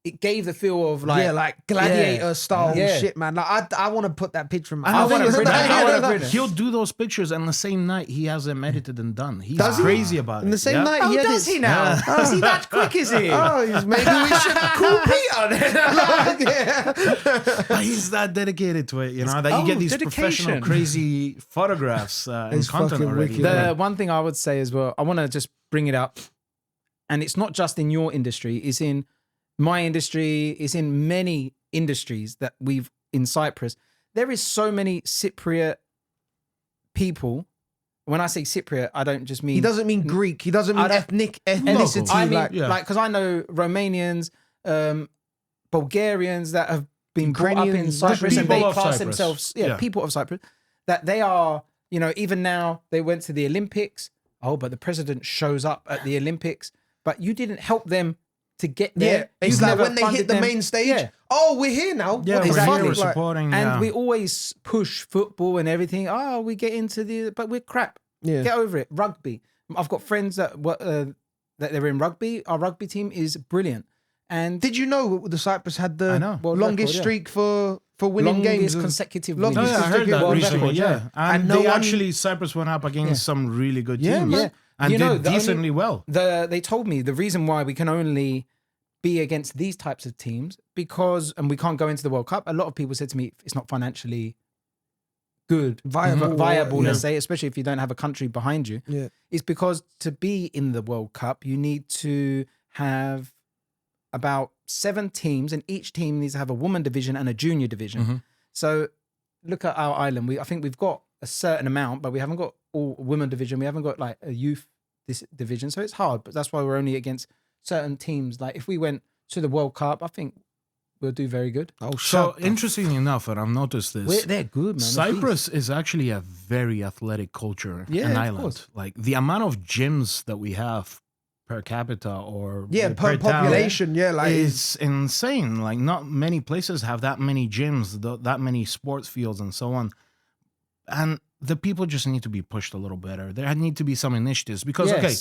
it gave the feel of like like gladiator style Yeah. shit, man. Like I want to put that picture in my. And the I thing wanna is print that it. I wanna print it. he'll do those pictures, and the same night he has them edited and done. He's Does he? crazy about it. In the same Yeah. night, Oh, he does he now? Is he that quick? Is he? Oh, maybe we should call Peter then. Like, yeah. But he's that dedicated to it, you know, that you get these professional, dedication. crazy photographs and It's content fucking already. wicked. The one thing I would say as well, I want to just bring it up, and it's not just in your industry, it's in my industry, it's in many industries that we've in Cyprus. There is so many Cypriot people. When I say Cypriot, I don't just mean He doesn't mean Greek. He doesn't mean I don't- ethnicity. I mean, like, yeah. like, because I know Romanians, Bulgarians that have been brought up in Ukrainians, Cyprus and they people of class Cyprus. themselves, Yeah. people of Cyprus, that they are, you know, even now they went to the Olympics. Oh, but the president shows up at the Olympics, but you didn't help them to get yeah, there. it's You've like never when they hit funded the them. main stage. Yeah. Oh, we're here now. Yeah, What the we're exactly. fuck? here, we're Like, supporting. And yeah. we always push football and everything. Oh, we get into but we're crap. yeah. Get over it. Rugby. I've got friends that they're in rugby. Our rugby team is brilliant. And Did you know the Cyprus had I the know. World longest record, yeah. streak for winning longest games? consecutive Longest Oh, wins. yeah, I heard that World recently. record, Yeah, and And no they one- actually Cyprus went up against some really good Yeah, teams, man. and You know, did the only- decently well. They told me the reason why we can only be against these types of teams and we can't go into the World Cup. A lot of people said to me, it's not financially good, Viable, let's say, especially if you don't have a country behind you. Yeah. It's because to be in the World Cup, you need to have about 7 teams, and each team needs to have a woman division and a junior division. Mhm. So look at our island. I think we've got a certain amount, but we haven't got all women division. We haven't got like a youth division. So it's hard, but that's why we're only against certain teams. Like if we went to the World Cup, I think we'll do very good. Oh, So shut the interestingly enough, and I've noticed this, They're good, man. Cyprus is actually a very athletic culture Yeah, and of island. course. Like the amount of gyms that we have per capita or Yeah, per town population. Yeah, like is insane. Like not many places have that many gyms, that many sports fields, and so on. And the people just need to be pushed a little better. There need to be some initiatives because okay.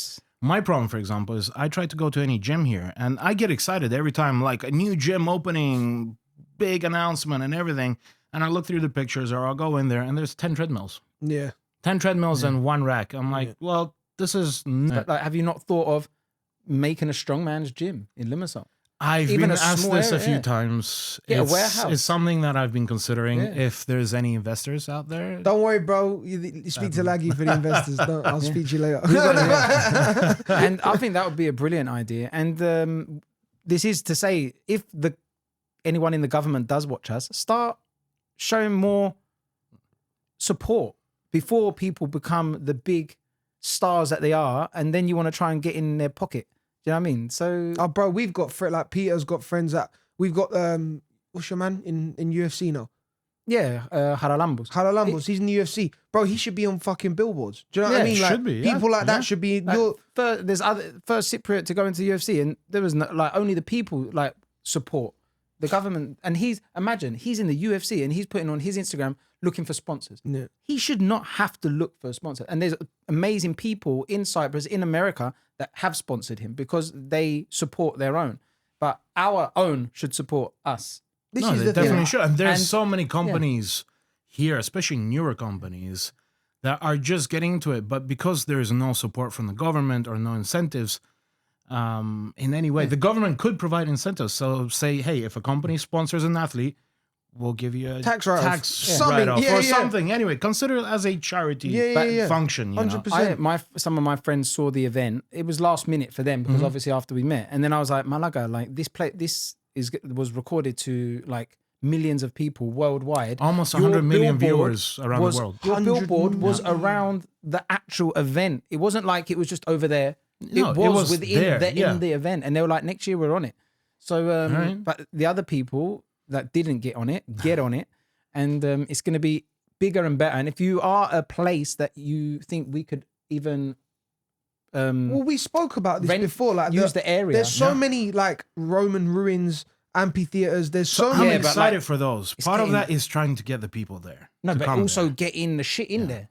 My problem, for example, is I try to go to any gym here and I get excited every time, like a new gym opening, big announcement and everything. And I look through the pictures or I'll go in there and there's 10 treadmills. yeah. 10 treadmills and 1 rack. I'm like, well, this is... But like, have you not thought of making a strongman's gym in Limassol? I've even been a asked small this a area, few yeah. times. Get a It's- warehouse. It's something that I've been considering. Yeah. If there's any investors out there... Don't worry, bro. You speak to Laggy for the investors. I'll speak to you later. And I think that would be a brilliant idea. And this is to say, if anyone in the government does watch us, start showing more support before people become the big stars that they are, and then you want to try and get in their pocket. Do you know what I mean? So Oh, bro, we've got like Peter's got friends that we've got. What's your man in UFC now? yeah, Haralambos. Haralambos. He's in the UFC, bro. He should be on fucking billboards. Do you know what I Yeah, mean? Like should be, yeah. people like Yeah. that should be. Like, there's first Cypriot to go into the UFC, and there was like only the people like support the government. And he's in the UFC and he's putting on his Instagram looking for sponsors. Yeah. He should not have to look for a sponsor. And there's amazing people in Cyprus, in America, that have sponsored him because they support their own. But our own should support us. This No, is they the definitely thing. should. And there's And- so many companies here, especially newer companies, that are just getting into it. But because there is no support from the government or no incentives in any way, the government could provide incentives. So say, hey, if a company sponsors an athlete, we'll give you a Tax write-off. Something, write-off yeah, or yeah. something. Anyway, consider it as a charity Yeah. function. You know? 100%. Some of my friends saw the event. It was last minute for them because obviously after we met, and then I was like, Malaga, like this was recorded to like millions of people worldwide. Almost Your 100 million billboard viewers around was- the world. Your 100 billboard was million. around the actual event. It wasn't like it was just over there. No, it it was was within there, yeah. in the event, and they were like, next year we're on it. So, Right. but the other people that didn't get on it, get on it, and it's going to be bigger and better. And if you are a place that you think we could even Well, we spoke about this rent- before. Like use the area. There's so many like Roman ruins, amphitheaters. There's so I'm many. but, excited like, for those. it's Part of getting- that is trying to get the people there. no, to but come also there. getting the shit in there.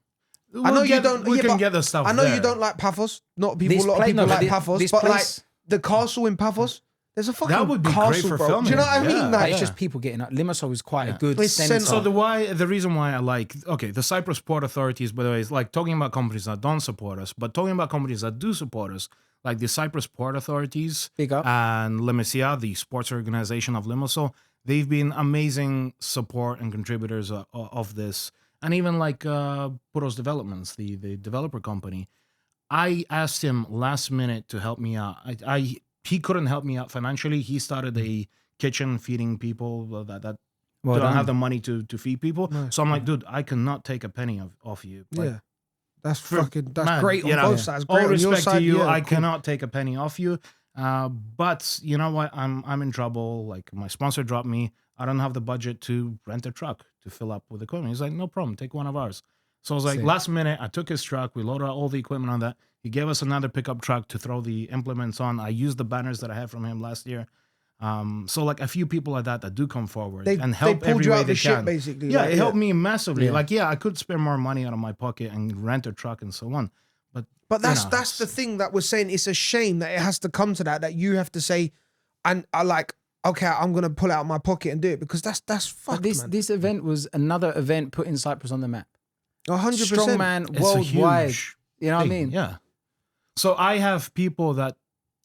I know you don't. We yeah, can but get the stuff. I know there. you don't like Paphos. Not people. This A lot of place- people no, but like thi- Paphos, this but like place- the castle in Paphos. There's a fucking That would be castle, great for bro. filming. Do you know what I mean? Yeah. Like, Like, it's just people getting up. Limassol is quite a good It's center. centre. So the reason why I like, okay, the Cyprus port authorities, by the way, is like talking about companies that don't support us, but talking about companies that do support us, like the Cyprus port authorities Big up. and Limasia, the sports organization of Limassol, they've been amazing support and contributors of this. And even like Puros Developments, the developer company, I asked him last minute to help me out. He couldn't help me out financially. He started a kitchen feeding people that Well don't done. have the money to feed people. Nice. So I'm like, dude, I cannot take a penny off you. Like, yeah. That's man, great on you know, both sides. all Great on your respect side. to you. Yeah, I cool. cannot take a penny off you. But you know what? I'm in trouble. Like my sponsor dropped me. I don't have the budget to rent a truck to fill up with equipment. He's like, no problem. Take one of ours. So I was like, Sick. last minute, I took his truck. We loaded all the equipment on that. He gave us another pickup truck to throw the implements on. I used the banners that I had from him last year. So like a few people like that do come forward and help pulled every you way out they the shit, can. basically. Yeah, like, it helped me massively. Yeah. Like, yeah, I could spend more money out of my pocket and rent a truck and so on. But you that's know, that's the thing that we're saying. It's a shame that it has to come to that you have to say, and I like, okay, I'm gonna pull out my pocket and do it because that's But fucked, this man. this event was another event putting Cyprus on the map. 100%. Strongman It's a worldwide. huge You know what I thing, mean? Yeah. So I have people that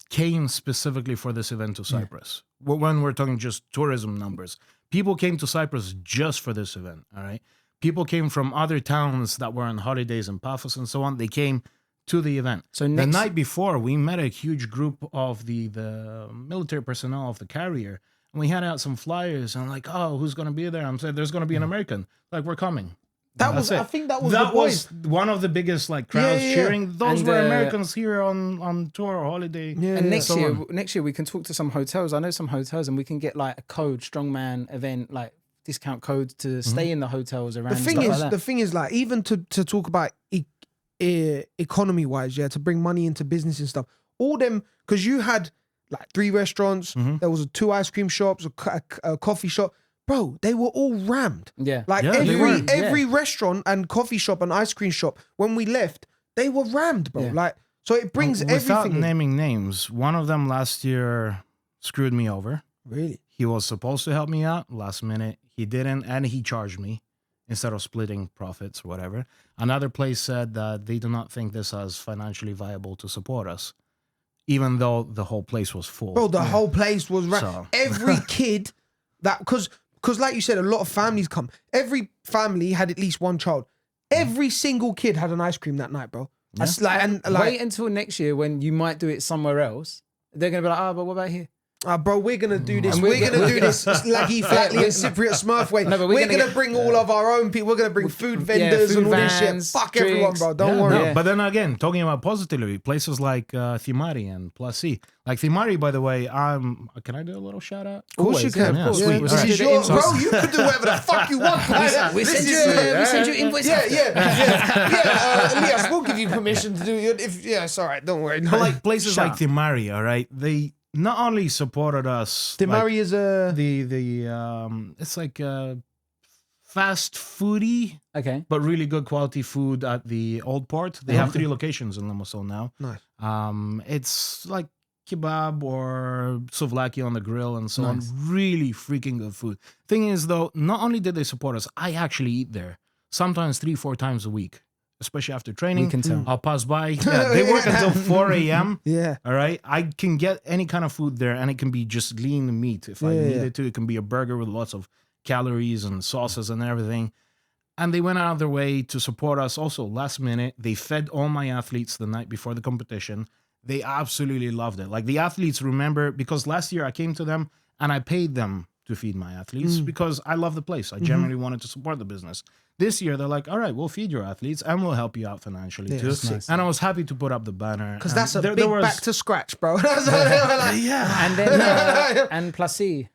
came specifically for this event to Cyprus. When we're talking just tourism numbers, people came to Cyprus just for this event. All right. People came from other towns that were on holidays in Paphos and so on. They came to the event. So The next, night before, we met a huge group of the military personnel of the carrier, and we handed out some flyers. And like, oh, who's going to be there? I'm saying there's going to be an American. Like, we're coming. That That's was, it. I think that was the boys. one of the biggest like crowds Yeah, yeah. cheering. Those And, were Americans here on tour or holiday. Yeah, and next so year, on. next year we can talk to some hotels. I know some hotels, and we can get like a code, Strongman event, like discount codes to stay in the hotels around. The thing stuff is, like that. the thing is, like, even to talk about economy wise, yeah, to bring money into business and stuff. All them, because you had like 3 restaurants. There was 2 ice cream shops, a coffee shop. Bro, they were all rammed. Yeah. Like Yeah, they every were. every restaurant and coffee shop and ice cream shop, when we left, they were rammed, bro. Yeah. Like, so it brings Without everything. naming names, one of them last year screwed me over. Really? He was supposed to help me out last minute. He didn't, and he charged me instead of splitting profits or whatever. Another place said that they do not think this as financially viable to support us, even though the whole place was full. Bro, the whole place was rammed. So- Every kid that, because like you said, a lot of families come. Every family had at least one child. Every single kid had an ice cream that night, bro. That's like, and like, Wait until next year when you might do it somewhere else. They're gonna be like, oh, but what about here? bro, we're gonna do this. And We're we're- gonna do this Laggy, Flatley, and Cypriot Smurf way. No, but we're we're gonna gonna bring all of our own people. We're gonna bring food vendors food and all this shit. vans, Fuck everyone, drinks. bro. Don't Yeah, worry. no, but then again, talking about positively, places like Thimari and Placi. Like Thimari, by the way, can I do a little shout out? Of course you can. Yeah, Yeah, sweet. this Alright. is your, bro. You can do whatever the fuck you want. We send you invoice. Elias, we'll give you permission to do it. It's all right. Don't worry. But like places Shut like up. Thimari, all right, they not only supported us. Timari is a. It's like fast foodie, Okay. but really good quality food at the old port. They have 3 locations in Limassol now. Nice. It's like kebab or souvlaki on the grill and so on. Really freaking good food. Thing is though, not only did they support us, I actually eat there sometimes 3-4 times a week, especially after training. We can tell. I'll pass by. Yeah, they work until 4 a.m. Yeah. All right. I can get any kind of food there, and it can be just lean meat if I need it to. It can be a burger with lots of calories and sauces and everything. And they went out of their way to support us also last minute. They fed all my athletes the night before the competition. They absolutely loved it. Like the athletes remember, because last year I came to them and I paid them to feed my athletes because I love the place. I genuinely wanted to support the business. This year they're like, all right, we'll feed your athletes and we'll help you out financially too. that's nice. And I was happy to put up the banner. Because And that's a there big was- back to scratch, bro. yeah. And then and Placi.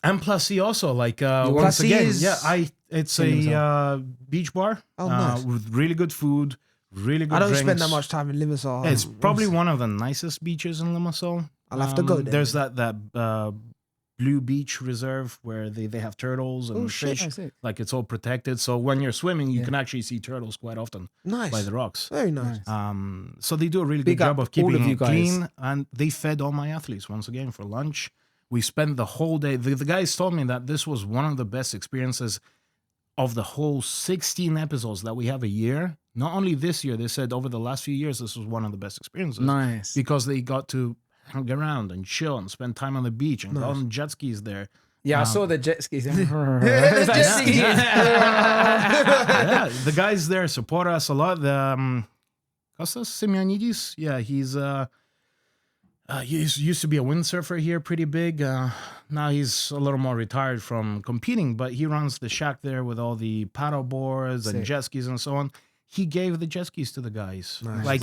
And Placi also, like once Placi again, is- it's Same a beach bar nice. with really good food, really good I don't drinks. spend that much time in Limassol. It's probably one of the nicest beaches in Limassol. I'll have to go there. There's that blue beach reserve where they have turtles and shit. fish. Oh, sick. Like it's all protected, so when you're swimming, you can actually see turtles quite often Nice. by the rocks. Very nice. So they do a really Big good job up of keeping all of you it guys. clean, and they fed all my athletes once again for lunch. We spent the whole day. The guys told me that this was one of the best experiences of the whole 16 episodes that we have a year. Not only this year, they said over the last few years, this was one of the best experiences. Nice. Because they got to hang around and chill and spend time on the beach and go on jet skis there. Yeah, I saw the jet skis. Jet skis. Yeah, the guys there support us a lot. The Kostas Simeonidis, yeah, he's he used to be a windsurfer here, pretty big. Now he's a little more retired from competing, but he runs the shack there with all the paddle boards and jet skis and so on. He gave the jet skis to the guys. Nice. Like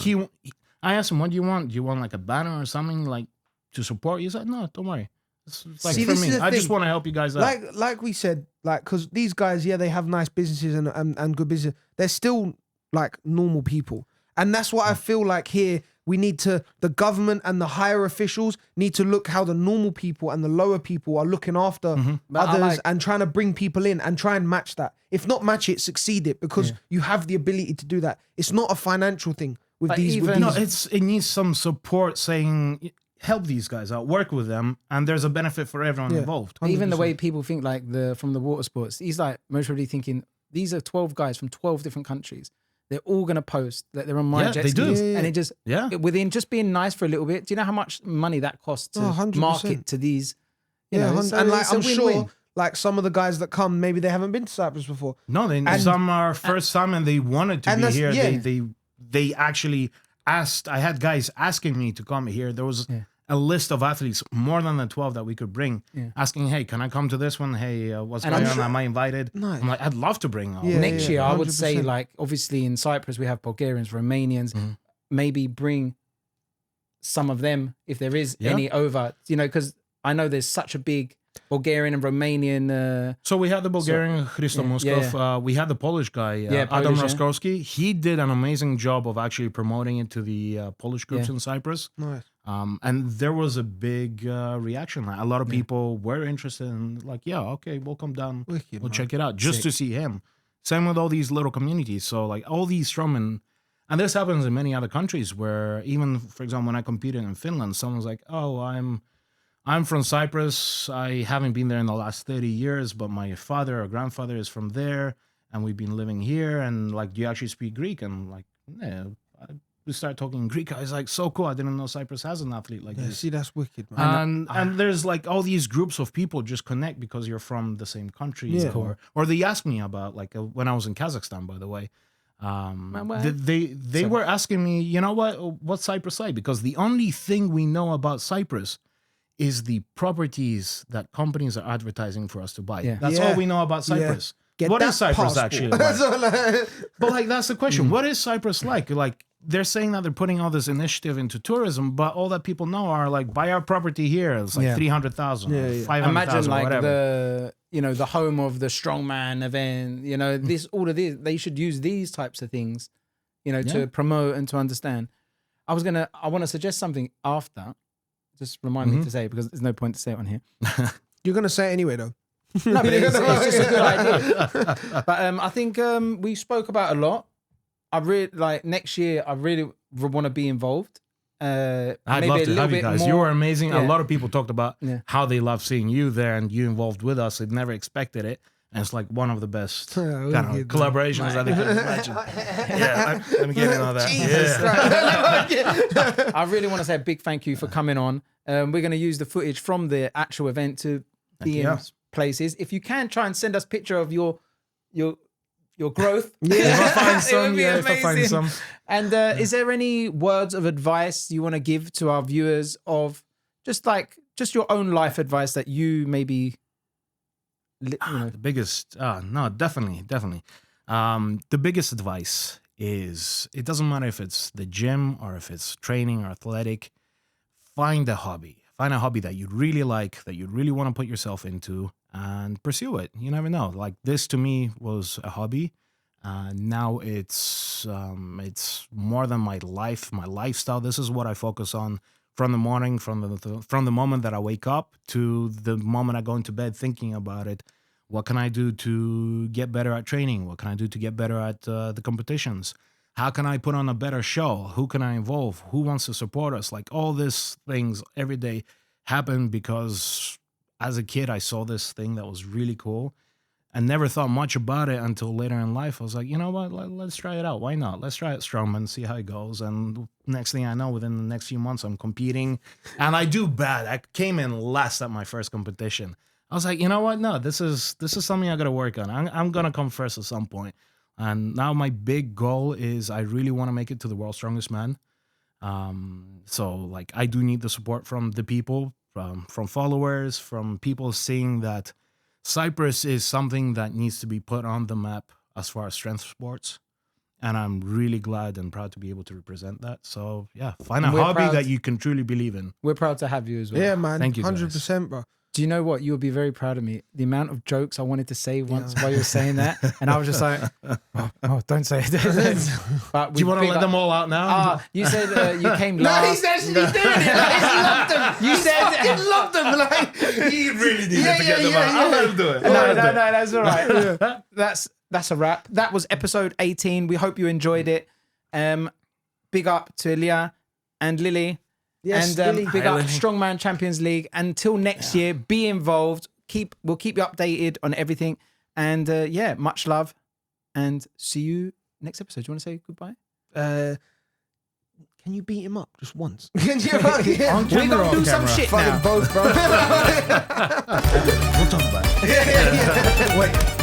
I asked him, "What do you want? Do you want like a banner or something like to support?" He said, "No, don't worry. It's like See, for this me. is the I just thing. want to help you guys out." Like we said, like, because these guys, yeah, they have nice businesses and good business. They're still like normal people, and that's what I feel like here. We need to, the government and the higher officials need to look how the normal people and the lower people are looking after But I others like- and trying to bring people in and try and match that. If not match it, succeed it, because you have the ability to do that. It's not a financial thing with But these. With even- these No, it needs some support saying help these guys out, work with them, and there's a benefit for everyone involved. Even the way people think, like from the water sports, he's like most probably thinking these are 12 guys from 12 different countries. They're all gonna post that they're on my Yeah, jet they skis, do. and it just Yeah. within just being nice for a little bit. Do you know how much money that costs to 100%. market to these? You yeah, know, hun- so and like it's a I'm win-win. sure, like some of the guys that come, maybe they haven't been to Cyprus before. No, some are first time and they wanted to and be that's- here. yeah. They actually asked. I had guys asking me to come here. There was a list of athletes, more than the 12 that we could bring, asking, "Hey, can I come to this one? Hey, what's And going I'm on? sure- Am I invited?" Nice. I'm like, I'd love to bring all. Yeah, Next year, I would say 100%. like obviously in Cyprus we have Bulgarians, Romanians. Maybe bring some of them if there is any over. You know, because I know there's such a big Bulgarian and Romanian. So we had the Bulgarian Hristo Moskov. We had the Polish guy, Adam Polish, yeah. Roskowski. He did an amazing job of actually promoting it to the Polish groups in Cyprus. Nice. And there was a big reaction. A lot of people were interested in, like, yeah, okay, we'll come down. Wicked, We'll man. check it out just to see him. Same with all these little communities. So, like, all these strongmen, and this happens in many other countries where even, for example, when I competed in Finland, someone's like, oh, I'm from Cyprus. I haven't been there in the last 30 years, but my father or grandfather is from there, and we've been living here. And, like, do you actually speak Greek? And, like, yeah, we start talking Greek. I was like, so cool. I didn't know Cyprus has an athlete like Yeah, this. see, that's wicked, man. And there's like all these groups of people just connect because you're from the same countries. Yeah. Or they ask me about, like, when I was in Kazakhstan, by the way. Well, They were asking me, you know what's Cyprus like? Because the only thing we know about Cyprus is the properties that companies are advertising for us to buy. Yeah. That's Yeah. all we know about Cyprus. Get What that is Cyprus passport. actually like? That's all I- But like that's the question. What is Cyprus like? Like they're saying that they're putting all this initiative into tourism, but all that people know are like buy our property here. It's like 300,000, Yeah, yeah. 500,000, Imagine like whatever. the home of the strongman event. You know, all of this. They should use these types of things, to promote and to understand. I want to suggest something after. Just remind me to say it because there's no point to say it on here. You're gonna say it anyway, though. No, but it's just a good idea. But I think we spoke about a lot. I really like next year. I really want to be involved. I'd maybe love a to little have you bit guys. more- You were amazing. Yeah. A lot of people talked about Yeah. how they love seeing you there and you involved with us. They'd never expected it. And it's like one of the best Yeah, kind of wicked, collaborations that they could imagine. Yeah, I'm getting all that. Jesus Yeah. I really want to say a big thank you for coming on. We're going to use the footage from the actual event to be in you. places. If you can, try and send us a picture of your growth. If I find It some, would be if I find amazing. some. And is there any words of advice you want to give to our viewers of just your own life advice that you maybe, The biggest, no, definitely. The biggest advice is it doesn't matter if it's the gym or if it's training or athletic. Find a hobby. Find a hobby that you really like, that you really want to put yourself into, and pursue it. You never know. Like this to me was a hobby. Now it's more than my life, my lifestyle. This is what I focus on from the morning, from the moment that I wake up to the moment I go into bed, thinking about it. What can I do to get better at training? What can I do to get better at the competitions? How can I put on a better show? Who can I involve? Who wants to support us? Like all these things every day happened because as a kid I saw this thing that was really cool and never thought much about it until later in life. I was like, you know what, let's try it out. Why not? Let's try it Strongman, see how it goes. And next thing I know, within the next few months, I'm competing and I do bad. I came in last at my first competition. I was like, you know what? No, this is something I got to work on. I'm going to come first at some point. And now my big goal is I really want to make it to the world's strongest man. So like I do need the support from the people, from followers, from people seeing that Cyprus is something that needs to be put on the map as far as strength sports. And I'm really glad and proud to be able to represent that. So yeah, find a And we're hobby proud- that you can truly believe in. We're proud to have you as well. Yeah, man. Thank you, guys. 100%, bro. Do you know what? You'll be very proud of me. The amount of jokes I wanted to say once while you were saying that, and I was just like, "Oh, don't say it." But Do you want to let them all out now? You said you came No, last. he's actually doing it. Like, he's loved them. You said Fucking loved them. Like, he really needed Yeah, to yeah, get them yeah, out. I'll yeah. let him do it. No, that's all right. That's a wrap. That was episode 18. We hope you enjoyed it. Big up to Ilya and Lily. yes, and Billy. big up Strongman Champions League. Until next year, be involved. We'll keep you updated on everything. And yeah, much love. And see you next episode. Do you want to say goodbye? Can you beat him up just once? Can you? Yeah. On We're camera gonna or do off some camera? shit Fucking now. both, bro. We'll talk about it. Wait.